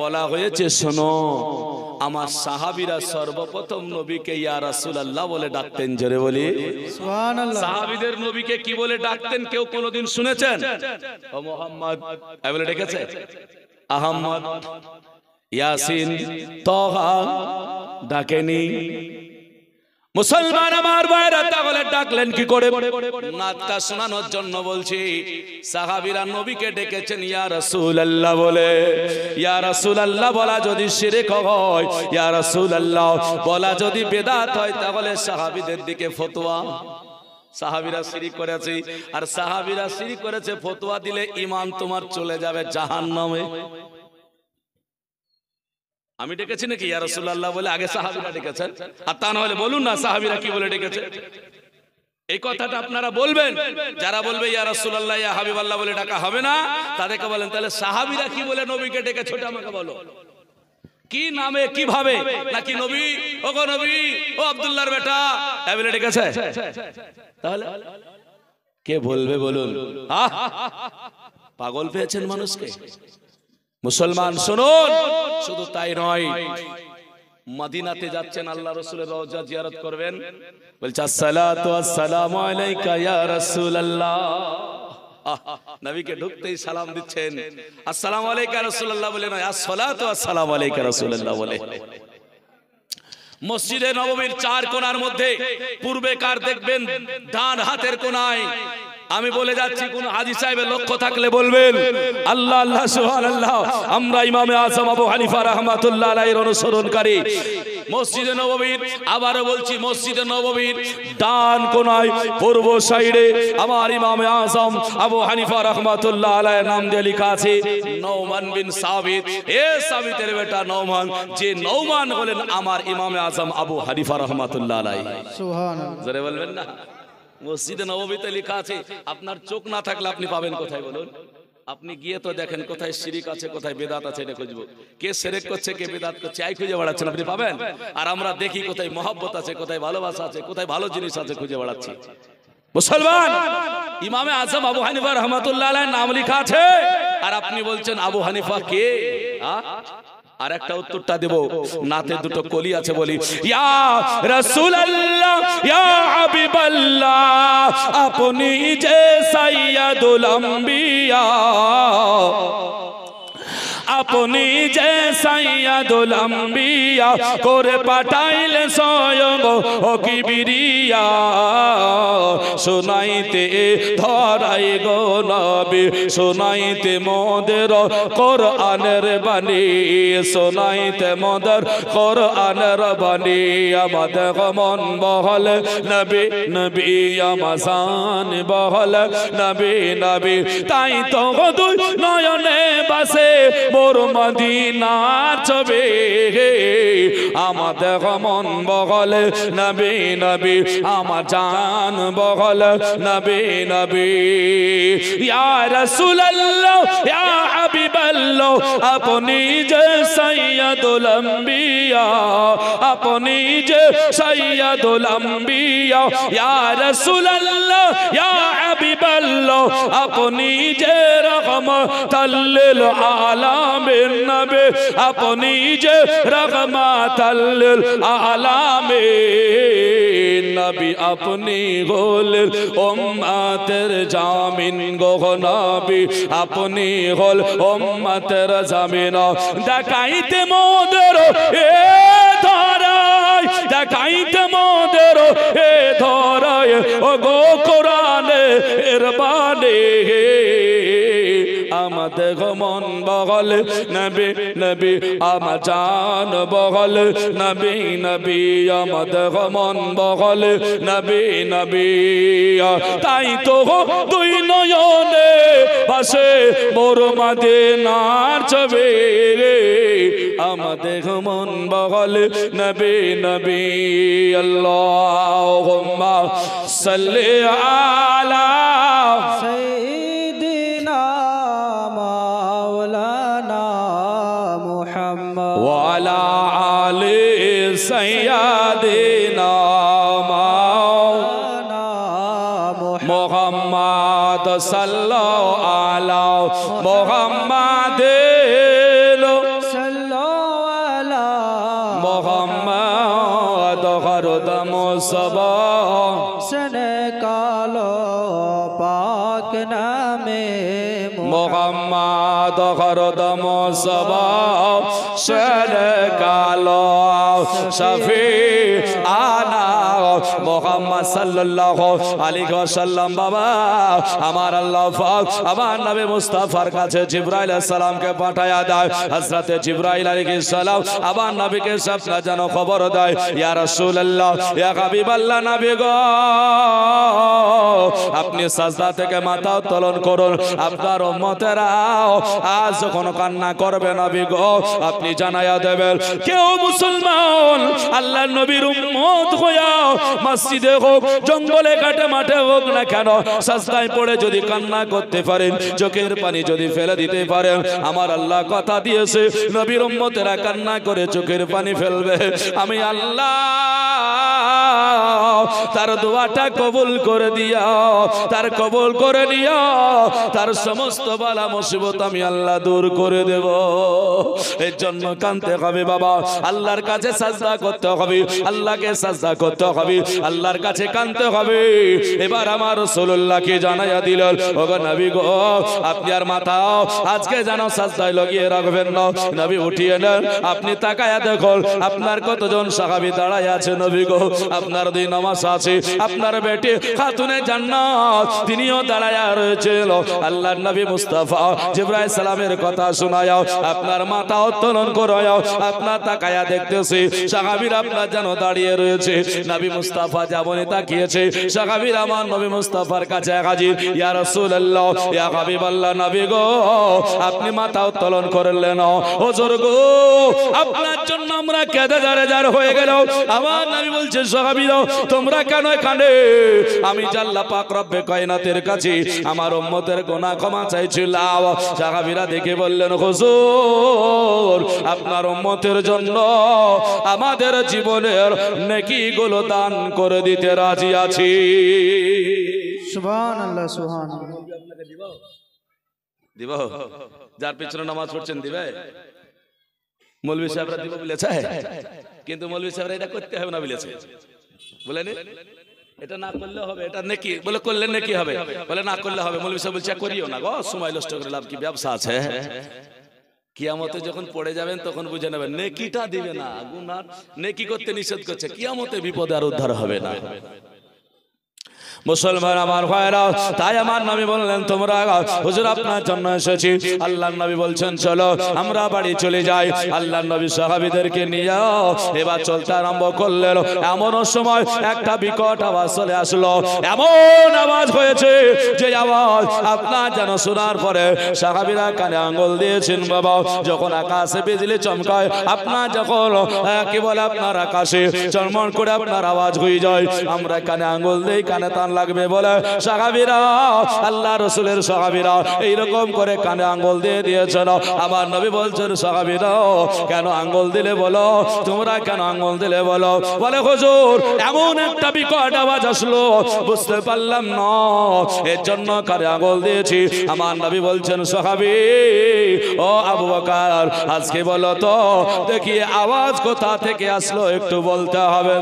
বলা হয়েছে শোনো আমার সাহাবীরা সর্বপ্রথম নবীকে ইয়া রাসূলুল্লাহ বলে ডাকতেন। জোরে বলি সুবহানাল্লাহ। সাহাবীদের নবীকে কি বলে ডাকতেন কেউ কোনোদিন শুনেছেন? ও মুহাম্মদ বলে ডেকেছে? আহমদ, ইয়াসিন, তাহা ডাকেনি। মুসলমান আমার ভাইরা তাহলে ডাকলেন কি করে? নাতটা শোনানোর জন্য বলছি। সাহাবীরা নবীকে ডেকেছেন ইয়া রাসূলুল্লাহ বলে। ইয়া রাসূলুল্লাহ বলা যদি শিরক হয়, ইয়া রাসূলুল্লাহ বলা যদি বিদআত হয়, তাহলে সাহাবীদের দিকে ফতোয়া। সাহাবীরা শিরক করেছে, আর সাহাবীরা শিরক করেছে, ফতোয়া দিলে ঈমান তোমার চলে যাবে জাহান্নামে। আমি ডেকেছি নাকি ইয়া রাসূলুল্লাহ বলে? আগে সাহাবীরা ডেকেছেন, আর তা না হলে বলুন না সাহাবীরা কি বলে ডেকেছে। এই কথাটা আপনারা বলবেন। যারা বলবে ইয়া রাসূলুল্লাহ ইয়া হাবিবাল্লাহ বলে ডাকা হবে না, তাদেরকে বলেন তাহলে সাহাবীরা কি বলে নবীকে ডেকেছে ওটা আমাকে বলো। কি নামে কিভাবে? নাকি নবী ও গো নবী ও আব্দুল্লাহর বেটা এই বলে ডেকেছে? তাহলে কে বলবে বলুন? পাগল পেয়েছেন মানুষকে। মুসলমান শুনুন, শুধু তাই নয়, মদিনাতে যাচ্ছেন আল্লাহ রাসূলের রওজা জিয়ারত করবেন, বলছে আসসালাতু ওয়াসসালামু আলাইকা ইয়া রাসূলুল্লাহ। নবীকে ঢুকতেই সালাম দিচ্ছেন, আসসালামু আলাইকা রাসূলুল্লাহ বলে নয়, আসসালাতু ওয়াসসালামু আলাইকা রাসূলুল্লাহ বলে। মসজিদে নববীর চার কোণার মধ্যে পূর্বে কার দেখবেন ডান হাতের কোণায়, আমি বলে যাচ্ছি, কোন হাজী সাহেবের লক্ষ্য থাকলে বলবেন আল্লাহ আল্লাহ সুবহানাল্লাহ। আমরা ইমামে আযম আবু হানিফা রাহমাতুল্লাহ আলাইহির অনুসরণকারী। মসজিদে নববীর, আবারও বলছি, মসজিদে নববীর ডান কোণায় পূর্ব সাইডে আমার ইমামে আযম আবু হানিফা রাহমাতুল্লাহ আলাইহির নাম দিয়ে লেখা আছে নওমান বিন সাবিত। এ সাবিতের বেটা নওমান, যে নওমান হলেন আমার ইমামে আযম আবু হানিফা রাহমাতুল্লাহ আলাইহি। সুবহানাল্লাহ। জোরে বলবেন না? মসজিদে নববীতে লেখা আছে, আপনার চোখ না থাকলে আপনি পাবেন কোথায় বলুন? আপনি গিয়ে তো দেখেন কোথায় শিরিক আছে, কোথায় বেদাত আছে, এটা খুঁজবো। কে শিরিক করছে, কে বেদাত করছে, আই খুঁজে বেড়াচ্ছেন, আপনি পাবেন। আর আমরা দেখি কোথায় মহব্বত আছে, কোথায় ভালোবাসা আছে, কোথায় ভালো জিনিস আছে, খুঁজে বেড়াচ্ছি। মুসলমান, ইমামে আযম আবু হানিফা রাহমাতুল্লাহ আলাইহির নাম লেখা আছে, আর আপনি বলছেন আবু হানিফা কে? আর একটা উত্তরটা দেব, নাতে দুটো কলি আছে, বলি ইয়া রাসূলুল্লাহ ইয়া হাবিবাল্লাহ আপনি যে সাইয়্যিদুল আম্বিয়া, আপনি যে সাইয়্যিদুল আম্বিয়া করে পাঠাইলেন স্বয়ং ও কিবরিয়া, শোনাইতে ধরাই গো নবী, শোনাইতে মোদের কোরআনের বাণী, শোনাইতে মোদের কোরআনের বাণী। আমাদের মন বহল নবী নবী, আমার শান বহল নবী নবী, তাই তো দুই নয়নে বাসে মোর মদিনার ছবি, আমাদের মন বহল নবী নবী, আমার জান বহল নবী নবী। ইয়া রাসূলুল্লাহ ইয়া হাবিবাল্লাহ আপনি যে সাইয়্যিদুল আম্বিয়া, আপনি যে সাইয়্যিদুল আম্বিয়া, ইয়া রাসূলুল্লাহ ইয়া হাবিবাল্লাহ আপনি যে রহমাতাল লিল আলামিন নবী, আপনি যে রহমাতাল লিল আলামিন নবী, আপনি হলেন উম্মতের জামিন গো নবী, আপনি হল উম্মতের জামিন। দেখাইতে মোদের এ ধরায়, দেখাইতে মোদের এ ধরায় ও গো কোরআনে এর বাণী, আমাদের মন বহল নবী নবী, আমার জান বহল নবী নবী, আমাদের মন বহল নবী নবী, তাই তো দুই নয়নে ভাসে মোর মদিনার ছবি, আমাদের মন বহল নবী নবী। আল্লাহুম্মা সাল্লি আলা সাইয়্যিদিনা মাওলানা মুহাম্মদ ওয়া আলা আলি সাইয়্যিদিনা মাওলানা মুহাম্মদ সাল্লাল্লাহু আলা মুহাম্মাদ সাল্লাল্লাহু দম সবা সনে কালো পাক নামে মোহাম্মদ হরদম সবা সনে কালো শফি আনা মোহাম্মদ সাল্লাল্লাহু আলাইহি ওয়াসাল্লাম। বাবা আমার আল্লাহ পাক আমার নবী মুস্তাফার কাছে জিবরাইল আলাইহিস সালামকে পাঠায়া দেয়। হযরতে জিবরাইল আলাইহিস সালাম আমার নবীকে স্বপ্নে যেন খবর দেয়, ইয়া রাসূলুল্লাহ ইয়া হাবিবাল্লাহ, নবী গো আপনি সাজদা থেকে মাথা উত্তোলন করুন, আপনার উম্মতেরা আজ যখন কান্না করবে নবী গো আপনি জানায়া দেবেন। কেউ মুসলমান আল্লাহর নবীর উম্মত হইয়া মসজিদে হোক জঙ্গলে ঘাটে মাঠে হোক না কেন সাজদায় পড়ে যদি কান্না করতে পারেন, চোখের পানি যদি ফেলে দিতে পারেন, আমার আল্লাহ কথা দিয়েছে নবীর উম্মতেরা কান্না করে চোখের পানি ফেলবে, আমি আল্লাহ তার দোয়াটা কবুল করে দিও, তার কবুল করে নিও, তার সমস্ত বালা মুসিবত আমি আল্লাহ দূর করে দেব। এর জন্য কাঁদতে হবে বাবা, আল্লাহর কাছে সাজদা করতে হবে, আল্লাহকে সাজদা করতে হবে, আল্লাহর কাছে কাঁদতে হবে। এবার আমার রাসূলুল্লাহকে জানাইয়া দিলেন, ওগো নবী গো আপনি আর মাথা আজকে যেন সাজদায় লাগিয়ে রাখবেন না। নবী উঠিয়ে নেন, আপনি তাকায়া দেখুন আপনার কতজন সাহাবী দাঁড়ায় আছে নবী গো, আপনার দুই নামাজ আছে, আপনার বেটি খাতুনে জান্নাত তিনিও দাঁড়ায়া রয়েছিল। আল্লাহর নবী মুস্তাফা জিবরাইল সালামের কথা শোনায়া আপনার মাথা উত্তোলন করায়া আপনার তাকায়া দেখতেছি সাহাবীরা আপনার যেন দাঁড়িয়ে রয়েছে। নবী মুস্তাফা যেমন তাকিয়েছে সাহাবীরা আমার নবী মুস্তাফার কাছে হাজির, ইয়া রাসূলুল্লাহ ইয়া হাবিবাল্লাহ, নবী গো আপনি মাথা উত্তোলন করলেন, হুজুর গো আপনার জন্য আমরা কেঁদে জারেজার হয়ে গেল। আমার নবী বলছে সাহাবীরা তোমরা কেন কাঁদে? আমি আল্লাহ পাক রব্বে কায়নাতের কাছে আমার উম্মতের গুনাহ ক্ষমা চাইছিলাম। সাহাবীরা দেখে বললেন হুজুর আপনার উম্মতের জন্য আমাদের জীবনের নেকিগুলো দান করে দিতে রাজি আছি। সুবহানাল্লাহ সুবহানাল্লাহ। দিব যার পিছনে নামাজ পড়ছেন দিবে? মৌলভী সাহেবরা দিব বলেছে, কিন্তু মৌলভী সাহেবরা এটা করতে হবে না বলেছে, বলেন এটা না করলে হবে, এটা নেকি বলে করলে নেকি হবে, বলে না করলে হবে। মৌলভী সাহেব বলছে করিও না গো, সময় নষ্ট করে লাভ কি, ব্যবসা আছে। কিয়ামতে যখন পড়ে যাবেন তখন বুঝে নেবেন নেকিটা দিবে না, গুনাহ নেকি করতে নিষেধ করছে, কিয়ামতে বিপদে আর উদ্ধার হবে না। মুসলমান আমার ভাইরা, তাই আমার নবী বললেন তোমরা হুজুর আপনার জন্য এসেছি। আল্লাহর নবী বলছেন চলো আমরা বাড়ি চলে যাই। আল্লাহর নবী সাহাবীদেরকে নিয়ে এবার চলতে আরম্ভ করলেন। এমন সময় একটা বিকট আওয়াজ চলে আসলো, এমন আওয়াজ হয়েছে যে আওয়াজ আপনার যেন শোনার পরে সাহাবীরা কানে আঙ্গুল দিয়েছেন। বাবা যখন আকাশে বিজলি চমকায়, আপনার যখন কি বলে আপনার আকাশে চমন করে আপনার আওয়াজ হয়ে যায়, আমরা কানে আঙ্গুল দেই, কানে টান লাগবে বলে সাহাবীরা আল্লাহ রাসূলের সাহাবীরা এইরকম করে কানে আঙ্গুল দিয়ে দিয়েছেন। আমার নবী বলছেন সাহাবীরা কেন আঙ্গুল দিলে বলো, তোমরা কেন আঙ্গুল দিলে বলো? বলে হুজুর এমন একটা বিকট আওয়াজ আসলো বুঝতে পারলাম না, এর জন্য কানে আঙ্গুল দিয়েছি। আমার নবী বলছেন সাহাবী ও আবু বকর আজকে বলো তো দেখি আওয়াজ কোথা থেকে আসলো একটু বলতে হবে।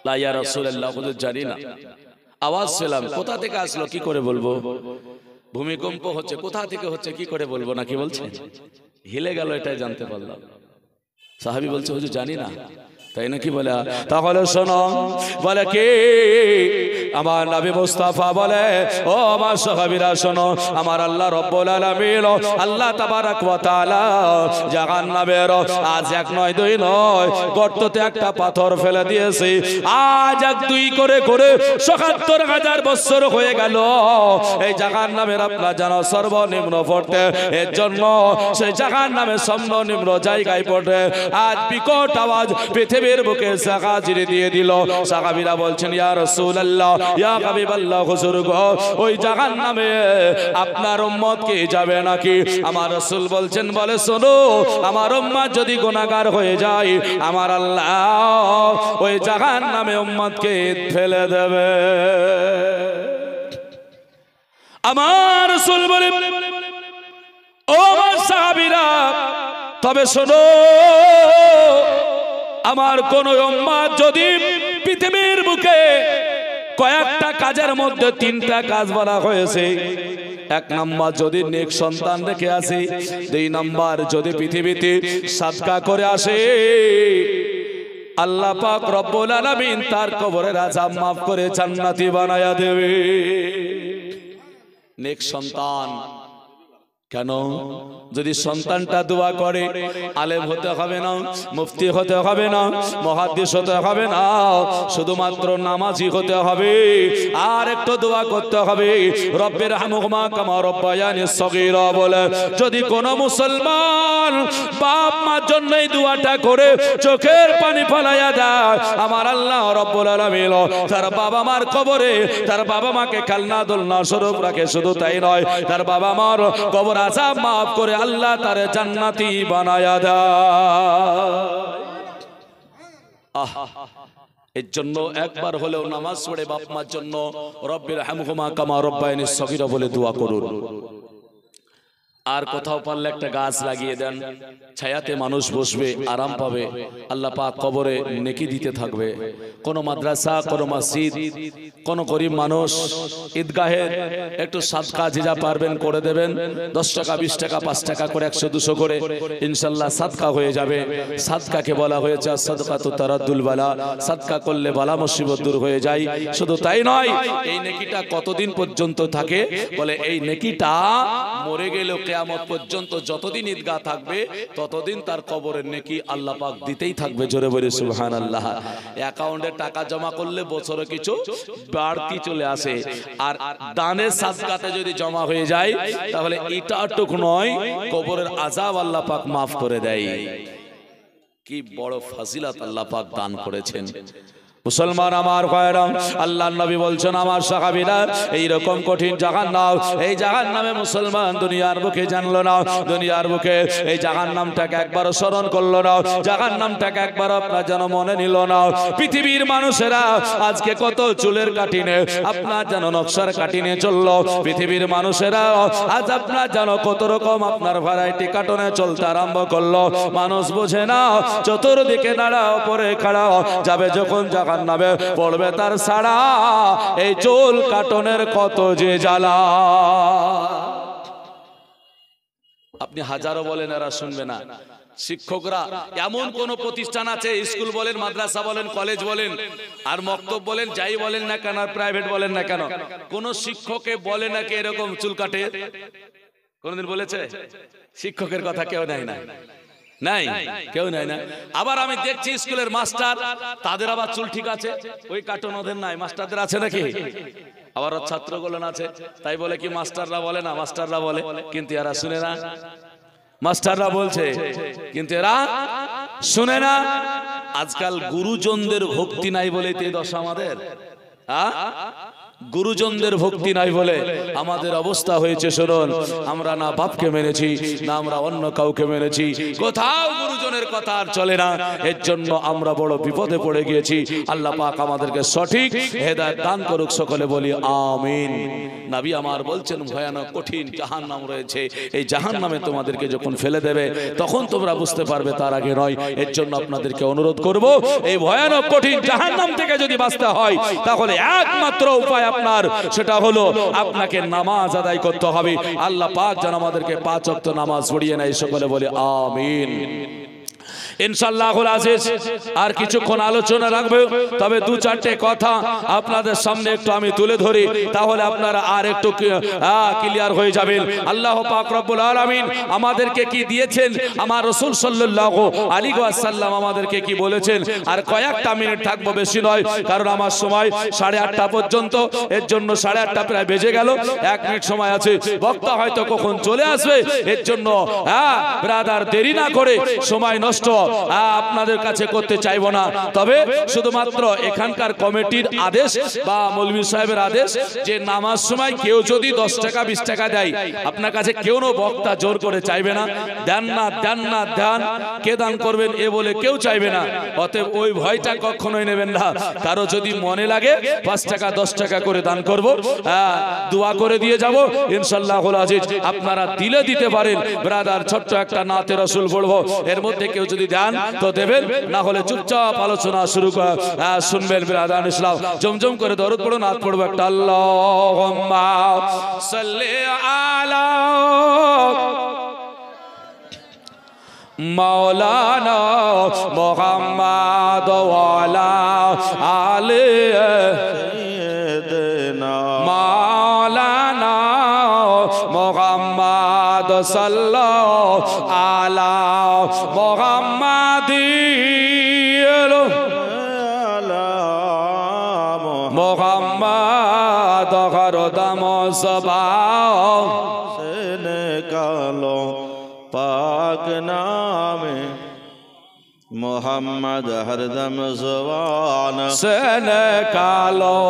লা ইয়া রাসূলুল্লাহ হুজুর জানি না, আওয়াজ পেলাম কোথা থেকে আসলো কি করে বলবো, ভূমিকম্প হচ্ছে কোথা থেকে হচ্ছে কি করে বলবো, নাকি বলছেন হিলে গেল এটাই জানতে পারলাম। সাহাবী বলছে হুজুর জানি না, তাই নাকি? বলে তাহলে শোনো, বলে কি আমার নবী মুস্তাফা বলে ও আমার সাহাবীরা শোনো, আমার আল্লাহ রব্বুল আলামিন আল্লাহ তাবারক ওয়া তাআলা জাহান্নামের আজ এক নয় দুই নয় গর্ততে একটা পাথর ফেলে দিয়েছে। আজ এক দুই করে করে ৭৭,০০০ বছর হয়ে গেল এই জাহান্নামের আপনার জানো সর্বনিম্ন পড়তে, এর জন্য সেই জাহান্নামের সর্বনিম্ন জায়গায় পড়ে আজ বিকট আওয়াজ পৃথিবীর বুকে সাহায্য দিয়ে দিল। সাহাবীরা বলছেন ইয়া রাসূলুল্লাহ ইয়া হাবিবাল্লাহ হুজুর গো ওই জাহান্নামে আপনার উম্মত কি যাবে নাকি? আমার রাসূল বলছেন বলে শোনো, আমার উম্মত যদি গুনাহগার হয়ে যায় আমার আল্লাহ ওই জাহান্নামে উম্মতকে ফেলে দেবে। আমার রাসূল বলে ও আমার সাহাবীরা তবে শোনো, আমার কোন উম্মত যদি পৃথিবীর বুকে কয়েকটা কাজের মধ্যে তিনটা কাজ বলা হয়েছে, এক নাম্বার যদি নেক সন্তান রেখে আসে, দুই নাম্বার যদি পৃথিবীতে সাদকা করে আসে, আল্লাহ পাক রব্বুল আলামিন তার কবরের আযাব মাফ করে জান্নাতি বানায়া দেবে। নেক সন্তান কেন? যদি সন্তানটা দোয়া করে, আলেম হতে হবে না, মুফতি হতে হবে না, মুহাদ্দিস হতে হবে না, শুধুমাত্র নামাজি হতে হবে। আর একটু দোয়া করতে হবে, রব্বির হামহুমা কামা রব্বায়ানি সগীরা বলে। যদি কোন মুসলমান বাপ মার জন্য এই দোয়াটা করে চোখের পানি ফেলাইয়া দেয়, আমার আল্লাহ রব্বুল আলামিন তার বাবা মার কবরে তার বাবা মাকে খেলনা দোলনা স্বরূপ রাখে। শুধু তাই নয়, তার বাবা মার কবর আযাব মাফ করে আল্লাহ তারে জান্নাতি বানায়া দেয়। এর জন্য একবার হলেও নামাজ পড়ে বাপ মার জন্য রব্বির হামহুমা কামা রব্বায়ানি সগীরা বলে দোয়া করুন। আর কোথাও পারলে একটা গাছ লাগিয়ে দেন, ছায়াতে মানুষ বসবে, আরাম পাবে, আল্লাহ পাক কবরে নেকি দিতে থাকবে। কোন মাদ্রাসা, কোন মসজিদ, কোন গরিব মানুষ ঈদগাহে একটু সাদকা যে যা পারবেন করে দেবেন। 10 টাকা 20 টাকা 5 টাকা করে 100 200 করে ইনশাআল্লাহ সাদকা হয়ে যাবে। সাদকাকে বলা হয়েছে সাদকাতু তারাদ্দুল বালা, সাদকা করলে বালা মুসিবত দূর হয়ে যায়। শুধু তাই নয়, এই নেকিটা কতদিন পর্যন্ত থাকে? বলে এই নেকিটা মরে গেলেও কিয়ামত পর্যন্ত যতদিন ঈদগাহ থাকবে ততদিন তার কবরের নেকি আল্লাহ পাক দিতেই থাকবে। জোরে বলে সুবহানাল্লাহ। অ্যাকাউন্টে টাকা জমা করলে বছরে কিছু বাড়তি চলে আসে, আর দানের সাদকাতে যদি জমা হয়ে যায় তাহলে এটাটুক নয়, কবরের আযাব আল্লাহ পাক মাফ করে দেয়। কি বড় ফজিলত আল্লাহ পাক দান করেছেন। মুসলমান আমার ভাইরা, আল্লাহর নবী বলছেন আমার সাহাবীরা, এইরকম কঠিন জাহান্নাম, এই জাহান্নামে মুসলমান দুনিয়ার বুকে জানলো না, দুনিয়ার বুকে এই জাহান্নামটাকে একবারও স্মরণ করলো না, জাহান্নামটাকে একবার আপনার যেন মনে নিল না। পৃথিবীর মানুষেরা আজকে কত চুলের কাটিনে আপনার যেন নকশার কাটিনে চললো, পৃথিবীর মানুষেরা আজ আপনার যেন কত রকম আপনার ভ্যারাইটি কাটনে চলতে আরম্ভ করলো। মানুষ বোঝে না, চতুর্দিকে দাঁড়াও পরে খাড়াও, যাবে যখন জাহান্নামে নামে পড়বে তার সারা, এই চুল কাটনের কত যে জ্বালা। আপনি হাজারো বলেন, এরা শুনবে না। শিক্ষকরা এমন কোন প্রতিষ্ঠান আছে, স্কুল বলেন, মাদ্রাসা বলেন, কলেজ বলেন, আর মক্তব বলেন, যাই বলেন না কেন, আর প্রাইভেট বলেন না কেন, কোন শিক্ষকে বলে নাকি এরকম চুল কাটে? কোনদিন বলেছে? শিক্ষকের কথা কেউ নেয় না, নাই, কেউ নাই না। আবার আমি দেখছি স্কুলের মাস্টার, তাদের আবার চুল ঠিক আছে, ওই কাটন ওদের নাই, মাস্টারদের আছে নাকি? আবার ছাত্রগুলো আছে, তাই বলে কি মাস্টাররা বলে না? মাস্টাররা বলে, কিন্তু এরা শুনে না। মাস্টাররা বলছে কিন্তু এরা শুনে না। আজকাল গুরুজনদের ভক্তি নাই বলে এই দশা আমাদের। গুরুজনদের ভক্তি নাই বলে আমাদের অবস্থা হয়েছে। শুনুন, আমরা না বাপকে মেনেছি, না আমরা অন্য কাউকে মেনেছি, কোথাও গুরুজনের কথা আর চলে না। এর জন্য আমরা বড় বিপদে পড়ে গিয়েছি। আল্লাহ পাক আমাদেরকে সঠিক হেদায়েত দান করুক, সকলে বলি আমিন। নবী আমার বলছেন ভয়ানক কঠিন জাহান্নাম রয়েছে, এই জাহান্নামে তোমাদেরকে যখন ফেলে দেবে তখন তোমরা বুঝতে পারবে, তার আগে নয়। এর জন্য আপনাদেরকে অনুরোধ করব, এই ভয়ানক কঠিন জাহান্নাম থেকে যদি বাঁচতে হয় তাহলে একমাত্র উপায় আপনার, সেটা হলো আপনাকে নামাজ আদায় করতে হবে। আল্লাহ পাক যেন আমাদেরকে 5 ওয়াক্ত নামাজ পড়িয়ে নেয়, সকলে বলে আমিন। ইনশাআল্লাহুল আজিজ আর কিছুক্ষণ আলোচনা রাখবো, তবে 2-4টে কথা আপনাদের সামনে একটু আমি তুলে ধরি, তাহলে আপনারা আর একটু ক্লিয়ার হয়ে যাবেন। আল্লাহ পাক রব্বুল আলামিন আমাদেরকে কি দিয়েছেন, আমার রাসূল সাল্লাল্লাহু আলাইহি ওয়াসাল্লাম আমাদেরকে কি বলেছেন। আর কয়েকটা মিনিট থাকবো, বেশি নয়, কারণ আমার সময় 8:30 পর্যন্ত, এর জন্য 8:30 প্রায় বেজে গেল, 1 মিনিট সময় আছে। বক্তা হয়তো কখন চলে আসবে, এর জন্য ব্রাদার দেরি না করে সময় নষ্ট আপনাদের কাছে করতে চাইবো না। তবে শুধুমাত্র এখানকার কমিটির আদেশ বা মৌলভী সাহেবের আদেশ যে নামাজ সময় কেউ যদি 10 টাকা 20 টাকা দেয়, আপনার কাছে কেউ বক্তা জোর করে চাইবে না, দেন না দেন না দেন, কে দান করবেন এ বলে কেউ চাইবে না। অতএব ওই ভয়টা কখনোই নেবেন না। কারো যদি মনে লাগে 5 টাকা 10 টাকা করে দান করব, দোয়া করে দিয়ে যাব, ইনশাআল্লাহুল আজিজ আপনারা দিলে দিতে পারেন। ব্রাদার ছোট্ট একটা নাতে রাসূল পড়বো, এর মধ্যে কেউ যদি দেন তো দেবেন, না হলে চুপচাপ আলোচনা শুরু শুনবেন। বিরাদান ইসলাম জমজম করে দরুদ পড়ুন, হাত পড়বো একটা। আল্লাহুম্মা সাল্লি আলা মাওলানা মুহাম্মাদ ওয়া আলা আলি সাইয়্যিদিনা মাওলানা মুহাম্মাদ সাল্লাল্লাহু আলা মুহাম্মাদিন মুহাম্মাদ হরদম সবা কালো পাক নামে মোহাম্মদ হরদম জওয়ান সেন কালো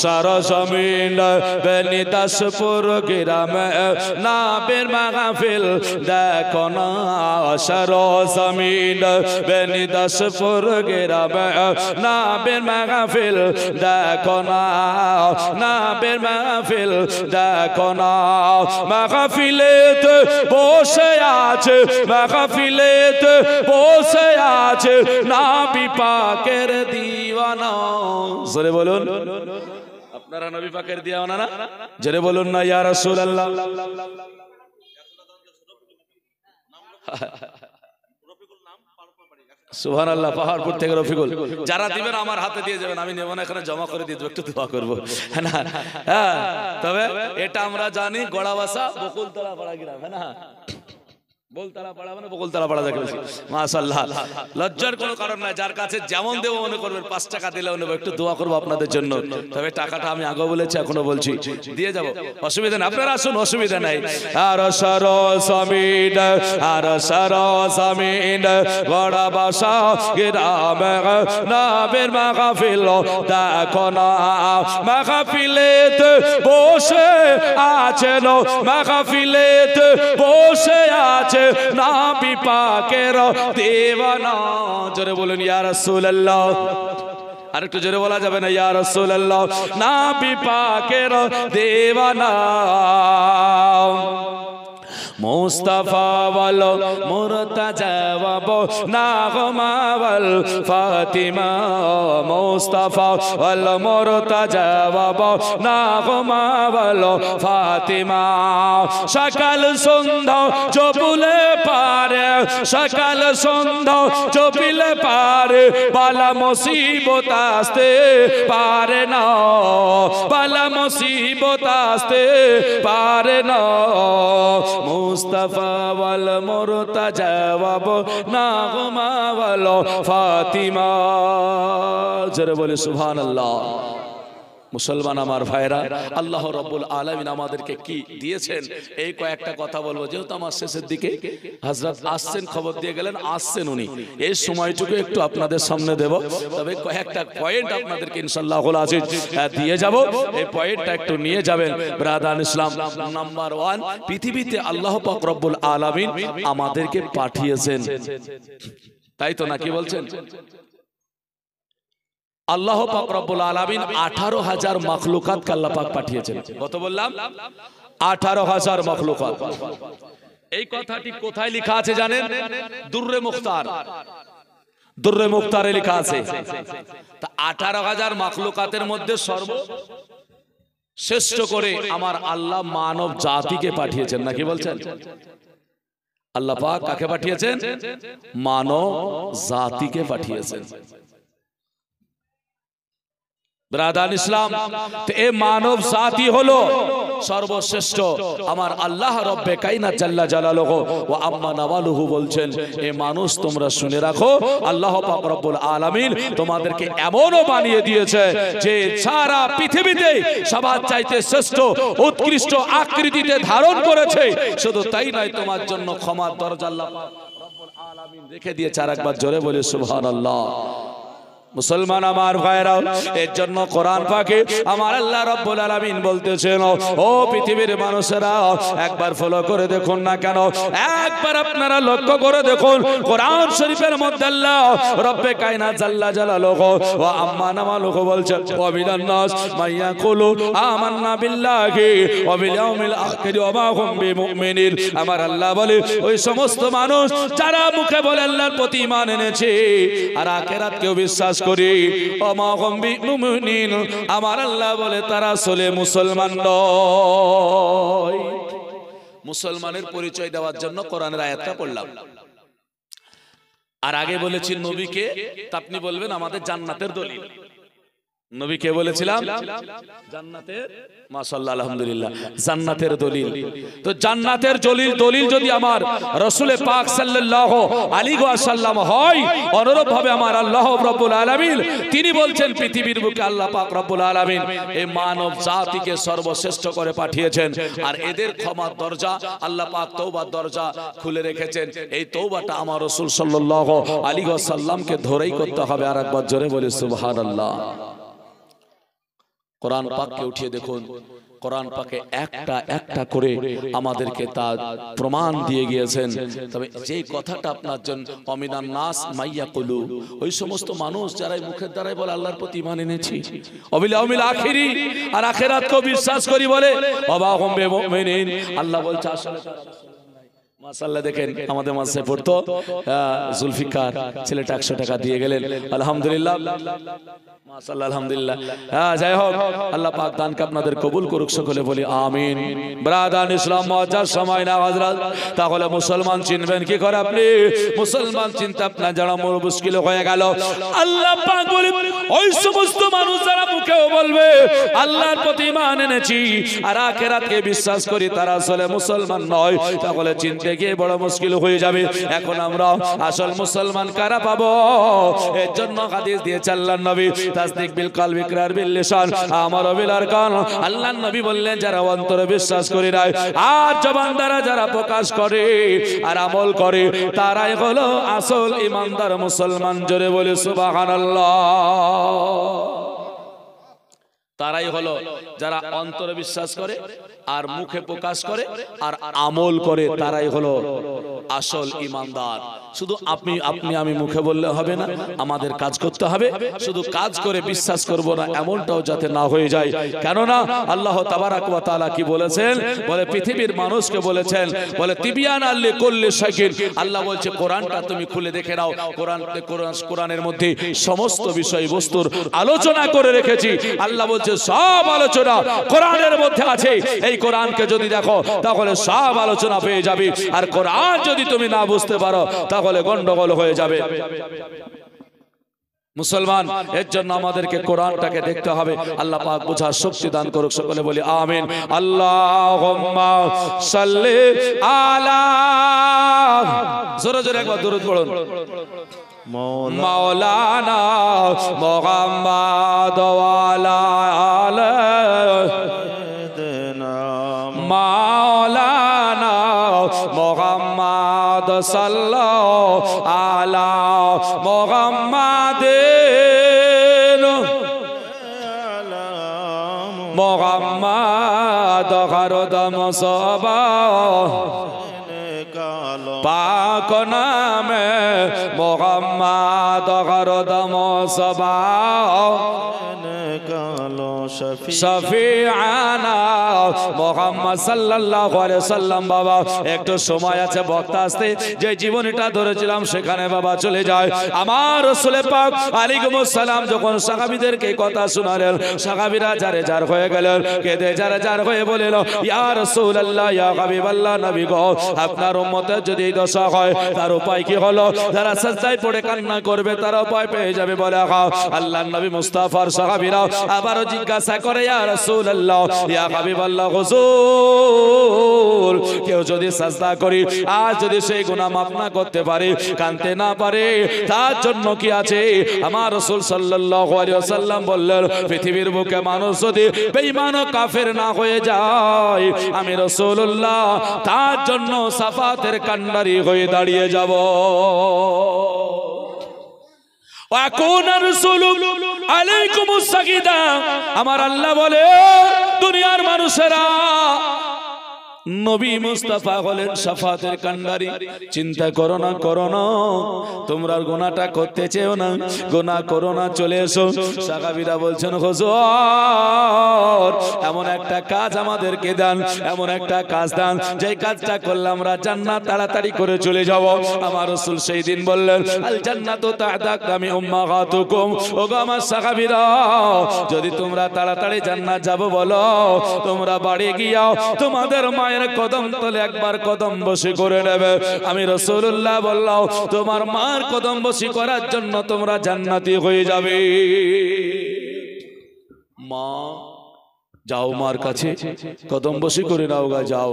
সরজমিন বেনি দাসপুর গ্রামে নাবের মাহফিল দেখো না। সরজমিন বেনি দাসপুর গ্রামে নাবের মাহফিল দেখো না, নাবের মাহফিল দেখো না। মাহফিলেতে বসে আছে, মাহফিলেতে বসে আছে নবী পাকের দিওয়ানা। জোরে বলুন, আপনারা নবী পাকের দিওয়ানা না? জোরে বলুন না ইয়া রাসূলুল্লাহ। সুবহানাল্লাহ। পাহাড়পুর থেকে রফিকুল। যারা দিবেন আমার হাতে দিয়ে যাবেন, আমি নেব না, এখানে জমা করে দিয়ে দেব, একটু দোয়া করব না। হ্যাঁ, তবে এটা আমরা জানি গড়াবাসা বকুলতলা পাড়া গ্রাম, হ্যাঁ না? বলতলা পাড়া মানে বকুলতলা পাড়া যাকে বলছি। মাশাআল্লাহ, লজ্জার কোনো কারণ নাই। যার কাছে যেমন দেব মনে করবেন, 5 টাকা দিলেও নেব, একটু দোয়া করবো আপনাদের জন্য। তবে টাকাটা আমি আগে বলেছি, এখনো বলছি, দিয়ে যাব, অসুবিধা নেই, আপনারা আসুন, অসুবিধা নাই। আর সরজমিন, আর সরজমিন গড়াবাসা গ্রামে নবীর মাহফিল দেখো না। মাহফিলেতে বসে আছেন, মাহফিলেতে বসে আছে নবী পাকের দিওয়ানা। জোরে বলুন ইয়া রাসূলুল্লাহ। আর একটু জোরে বলা যাবে না ইয়া রাসূলুল্লাহ? নবী পাকের দিওয়ানা। মুস্তাফা বলো মুরতাজা বলো নাগমা বল ফাতিমা। মুস্তাফা বলো মুরতাজা বলো নাগমা বলো ফাতিমা। সকাল সন্ধ্যা চপুলে পারে, সকাল সন্ধ্যা চপিলে পারে, বালা মুসিবত আসতে পারে না, বালা মুসিবত আসতে পারে না। মুস্তাফা ওয়াল মুরতাজা ওয়া নাগমা ওয়াল ফাতিমা। জোরে বলে সুবহানাল্লাহ। মুসলমান আমার ভাইরা, আল্লাহ রাব্বুল আলামিন আমাদেরকে কি দিয়েছেন এই কয়েকটা কথা বলবো। যেহেতু আমার শেষের দিকে হযরত আসছেন, খবর দিয়ে গেলেন, আসছেন উনি, এই সময়টুকু একটু আপনাদের সামনে দেব। তবে কয়েকটা পয়েন্ট আপনাদেরকে ইনশাআল্লাহুল আজিজ দিয়ে যাব। এই পয়েন্টটা একটু নিয়ে যাবেন। ব্রাদার ইসলাম, নাম্বার 1, পৃথিবীতে আল্লাহ পাক রব্বুল আলামিন আমাদেরকে পাঠিয়েছেন, তাই তো নাকি বলছেন? আল্লাহ পাক রব্বুল আলামিন 18,000 মাখলুকাতকে আল্লাহ পাক পাঠিয়েছেন। কত বললাম? 18,000 মাখলুকাত। এই কথাটি কোথায় লেখা আছে জানেন? দুররে মুখতার, দুররে মুখতারে লেখা আছে। তা 18,000 মাখলুকাতের মধ্যে সর্বশ্রেষ্ঠ করে আমার আল্লাহ মানব জাতিকে পাঠিয়েছেন, নাকি বলছেন? আল্লাহ পাক কাকে পাঠিয়েছেন? মানব জাতিকে পাঠিয়েছেন। ব্রাদার ইসলাম, এই মানব জাতি হলো সর্বশ্রেষ্ঠ। আমার আল্লাহ রব্বে কায়নাত জাল্লা জালালুহু ওয়া আম্মা নাওয়ালুহু বলছেন, এই মানুষ তোমরা শুনে রাখো, আল্লাহ পাক রব্বুল আলামিন তোমাদেরকে এমনও বানিয়ে দিয়েছে যে সারা পৃথিবীতে সবার চাইতে শ্রেষ্ঠ উৎকৃষ্ট আকৃতিতে ধারণ করেছে। শুধু তাই নয়, তোমার জন্য ক্ষমার দরজা আল্লাহ পাক রব্বুল আলামিন রেখে দিয়েছে। আর একবার জোরে বলে সুবহানাল্লাহ। মুসলমান আমার ভাইরাও, এর জন্য কোরআন পাকে আমার আল্লাহ রাব্বুল আলামিন বলতেছেন, ও পৃথিবীর মানুষেরা একবার ফলো করে দেখুন না কেন, একবার আপনারা লক্ষ্য করে দেখুন কোরআন শরীফের মধ্যে আল্লাহ রব্বে কায়নাত জাল্লা জালালুহু ওয়া আম্মা নামালুহু বলছেন, ওয়া মিনান নাস মাইয়াকুলু আমান্না বিল্লাহি ওয়া বিল ইয়াউমিল আখির ওয়া মা হুম বিমুমিনিন। আমার আল্লাহ বলে ওই সমস্ত মানুষ যারা মুখে বলে আল্লাহর প্রতি ঈমান এনেছে আর আখিরাতকেও বিশ্বাস করি, ওয়া মা হুম বিমুমিনিন, আমার আল্লাহ বলে তারা আসলে মুসলমান নয়। মুসলমানের পরিচয় দেওয়ার জন্য কোরআনের আয়াতটা পড়লাম। আর আগে বলেছি নবীকে, তা আপনি বলবেন আমাদের জান্নাতের দলিল। নবীকে বলেছিলাম জান্নাতের, মাশাআল্লাহ আলহামদুলিল্লাহ, জান্নাতের দলিল। তো জান্নাতের দলিল যদি আমার রাসূল পাক সাল্লাল্লাহু আলাইহি ওয়াসাল্লাম হয়, অনুরূপ ভাবে আমার আল্লাহ রাব্বুল আলামিন তিনি বলছেন পৃথিবীর বুকে আল্লাহ পাক রব্বুল আলামিন এই মানব জাতিকে সর্বশ্রেষ্ঠ করে পাঠিয়েছেন, আর এদের ক্ষমার দরজা আল্লাহ পাক তওবার দরজা খুলে রেখেছেন। এই তওবাটা আমার রাসূল সাল্লাল্লাহু আলাইহি ওয়াসাল্লামকে ধরেই করতে হবে। আর একবার জোরে বলি সুবহানাল্লাহ। কোরআন পাককে উঠিয়ে দেখুন, কোরআন পাকে একটা একটা করে আমাদেরকে তা প্রমাণ দিয়ে গিয়েছেন। তবে যেই কথাটা আপনার জন্য অমিনান নাস মাইয়াকুলু, ওই সমস্ত মানুষ যারা মুখের দ্বারাই বলে আল্লাহর প্রতি ঈমান এনেছি, অবিল ইয়াউমিল আখিরি, আর আখিরাতকে বিশ্বাস করি বলে, ওয়া হুম বিমুমিনিন, আল্লাহ বলছে আসলে মাশাআল্লাহ। দেখেন আমাদের মাঝে পড়তো জুলফিকার ছেলেটা 100 টাকা দিয়ে গেলেন, আলহামদুলিল্লাহ মাশাআল্লাহ আলহামদুলিল্লাহ। যাই হোক, আল্লাহ পাক দানকে আপনাদের কবুল করুক, সকলে বলি আমিন। ব্রাদার ইসলাম মজার সময় না হযরত, তাহলে মুসলমান চিনবেন কি করে আপনি? মুসলমান চিনতে আপনার যারা মুশকিল হয়ে গেল, আল্লাহ পাক বলে ওই সমস্ত মানুষ যারা মুখেও বলবে আল্লাহর প্রতি ঈমান এনেছি আর আখিরাতকে বিশ্বাস করি, তারা আসলে মুসলমান নয়, তাহলে চিনতে গিয়ে বড় মুশকিল হয়ে যাবে। এখন আমরা আসল মুসলমান কারা পাবো? এর জন্য হাদিস দিয়েছে আল্লাহর নবী, তাসদিক বিল কলবি ইকরার বিল লিসান আমারু বিল আরকান। আল্লাহর নবী বললেন যারা অন্তরে বিশ্বাস করে না আর জবান দ্বারা যারা প্রকাশ করে আর আমল করে, তারাই হলো আসল ঈমানদার মুসলমান। জোরে বলে সুবহানাল্লাহ। তারাই হলো যারা অন্তরে বিশ্বাস করে আর মুখে প্রকাশ করে আর আমল করে, তারাই হলো আসল ঈমানদার। শুধু আমি মুখে বললে হবে না, আমাদের কাজ করতে হবে। শুধু কাজ করে বিশ্বাস করব না এমনটাও যাতে না হয়ে যায়। কেননা আল্লাহ তাবারাক ওয়া তাআলা কি বলেছেন? বলে পৃথিবীর মানুষকে বলেছেন, বলে তিবিয়ানাল লিকুল্লি শাইইন। আল্লাহ বলছে কোরআনটা তুমি খুলে দেখে নাও, কোরআনের মধ্যে সমস্ত বিষয়বস্তুর আলোচনা করে রেখেছি। আল্লাহ বলছে সব আলোচনা কোরআনের মধ্যে আছে। এই কোরআনকে যদি দেখো তাহলে সব আলোচনা পেয়ে যাবে। আর কোরআন যদি তুমি না বুঝতে পারো তাহলে গন্ডগোল হয়ে যাবে। মুসলমান, এর জন্য আমাদেরকে কোরআনটাকে দেখতে হবে। আল্লাহ পাক বোঝার শক্তি দান করুক, সকলে বলি আমিন। আল্লাহুম্মা সাল্লি আলা, জোরে জোরে একবার দরুদ পড়ুন। মাওলানা মুহাম্মদ ওয়া আলা আলিনা মাওলানা মুহাম্মদ সাল্লাল্লাহু আলা মুহাম্মাদিন মুহাম্মদ খারদম সবা পাক নামে মুহাম্মদ খারদম সবা শফিআনা মুহাম্মদ সাল্লাল্লাহু আলাইহি সাল্লাম। বাবা একটু সময় আছে বক্তা আসতে, যে জীবনীটা ধরেছিলাম সেখানে বাবা চলে যায়। আমার রাসূল পাক আলাইহিস সালাম যখন সাহাবীদেরকে কথা শোনালেন, সাহাবীরা যারে যার হয়ে গেলেন, কেঁদে যারে যার হয়ে বললেন, ইয়া রাসূলুল্লাহ ইয়া হাবিবাল্লাহ, নবী গো আপনার উম্মতের যদি এই দশা হয় তার উপায় কি হলো? যারা সিজদায় পড়ে কান্না করবে তারা উপায় পেয়ে যাবে বলে আল্লাহর নবী মুস্তাফার সাহাবীরা আবারও জিজ্ঞাসা করে, ইয়া রাসূলুল্লাহ ইয়া হাবিবাল্লাহ হুজুর, কেউ যদি সিজদা করি আর যদি সেই গুনাহ মাফ না করতে পারে, কানতে না পারে, তার জন্য কি আছে? আমার রাসূল সাল্লাল্লাহু আলাইহি ওয়াসাল্লাম বললেন, পৃথিবীর বুকে মানুষ যদি বেঈমান ও কাফের না হয়ে যায়, আমি রাসূলুল্লাহ তার জন্য সাফাতের কান্ডারি হয়ে দাঁড়িয়ে যাব। আমার আল্লাহ বলে দুনিয়ার মানুষেরা নবী মুস্তাফা হলেন শাফাতের কান্ডারি। চিন্তা করো না তোমরা গুনাহটা করতে চেও না, গুনাহ করো না, চলে এসো। সাহাবীরা বলছেন হুজুর এমন একটা কাজ আমাদেরকে দেন, এমন একটা কাজ দেন যে কাজটা করলে আমরা জান্নাত তাড়াতাড়ি করে চলে যাব। আমার রাসূল সেই দিন বললেন আল জান্নাতু তাহতা আকদামি উম্মাহাতুকুম। ওগো আমার সাহাবীরা যদি তোমরা তাড়াতাড়ি জান্নাত যাব বলো, তোমরা বাড়ি গিয়াও তোমাদের মায়ের কদম তলে একবার কদম বসি করে নেবে। আমি রাসূলুল্লাহ বললাম তোমার মার কদম বসি করার জন্য তোমরা জান্নাতি হয়ে যাবে। মা যাও মার কাছে কদম বসি করে নাও গা, যাও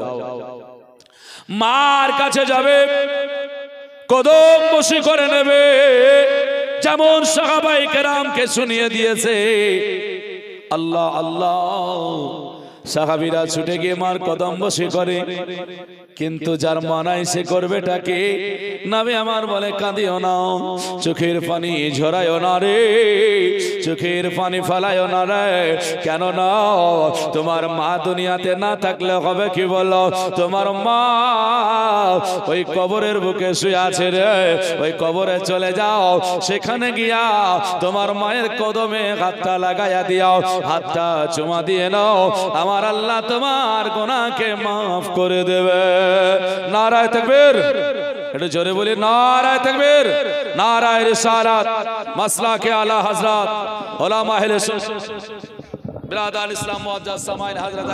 মার কাছে যাবে কদম বসি করে নেবে। যেমন সাহাবায়ে কেরামকে শুনিয়ে দিয়েছে। আল্লাহ আল্লাহ সাহাবীরা ছুটে গিয়ে মার কদম বসে করে, কিন্তু যার মানাই সে করবেটাকে নবী আমার বলে কাঁদিও না, চোখের পানি ঝরায়ও না রে, চোখের পানি ফেলায়ও না রে। কেন না তোমার মা দুনিয়াতে না থাকলে হবে কি বলো, তোমার মা ওই কবরের বুকে শুয়ে আছে রে, ওই কবরে চলে যাও, সেখানে গিয়া তোমার মায়ের কদমে হাতটা লাগাইয়া দিও, হাতটা চুমা দিয়ে নাও, আমার আল্লাহ তোমার গুনাহকে মাফ করে দেবে। নারায়ে তাকবীর, একটু জোরে বলি নারায়ে তাকবীর, নারায়ে রিসালাত, মাসলাকে আলা হযরত উলামা আহলে সুন্নাত বিরাদার ইসলাম মুআজ্জাজ সামাইন হযরত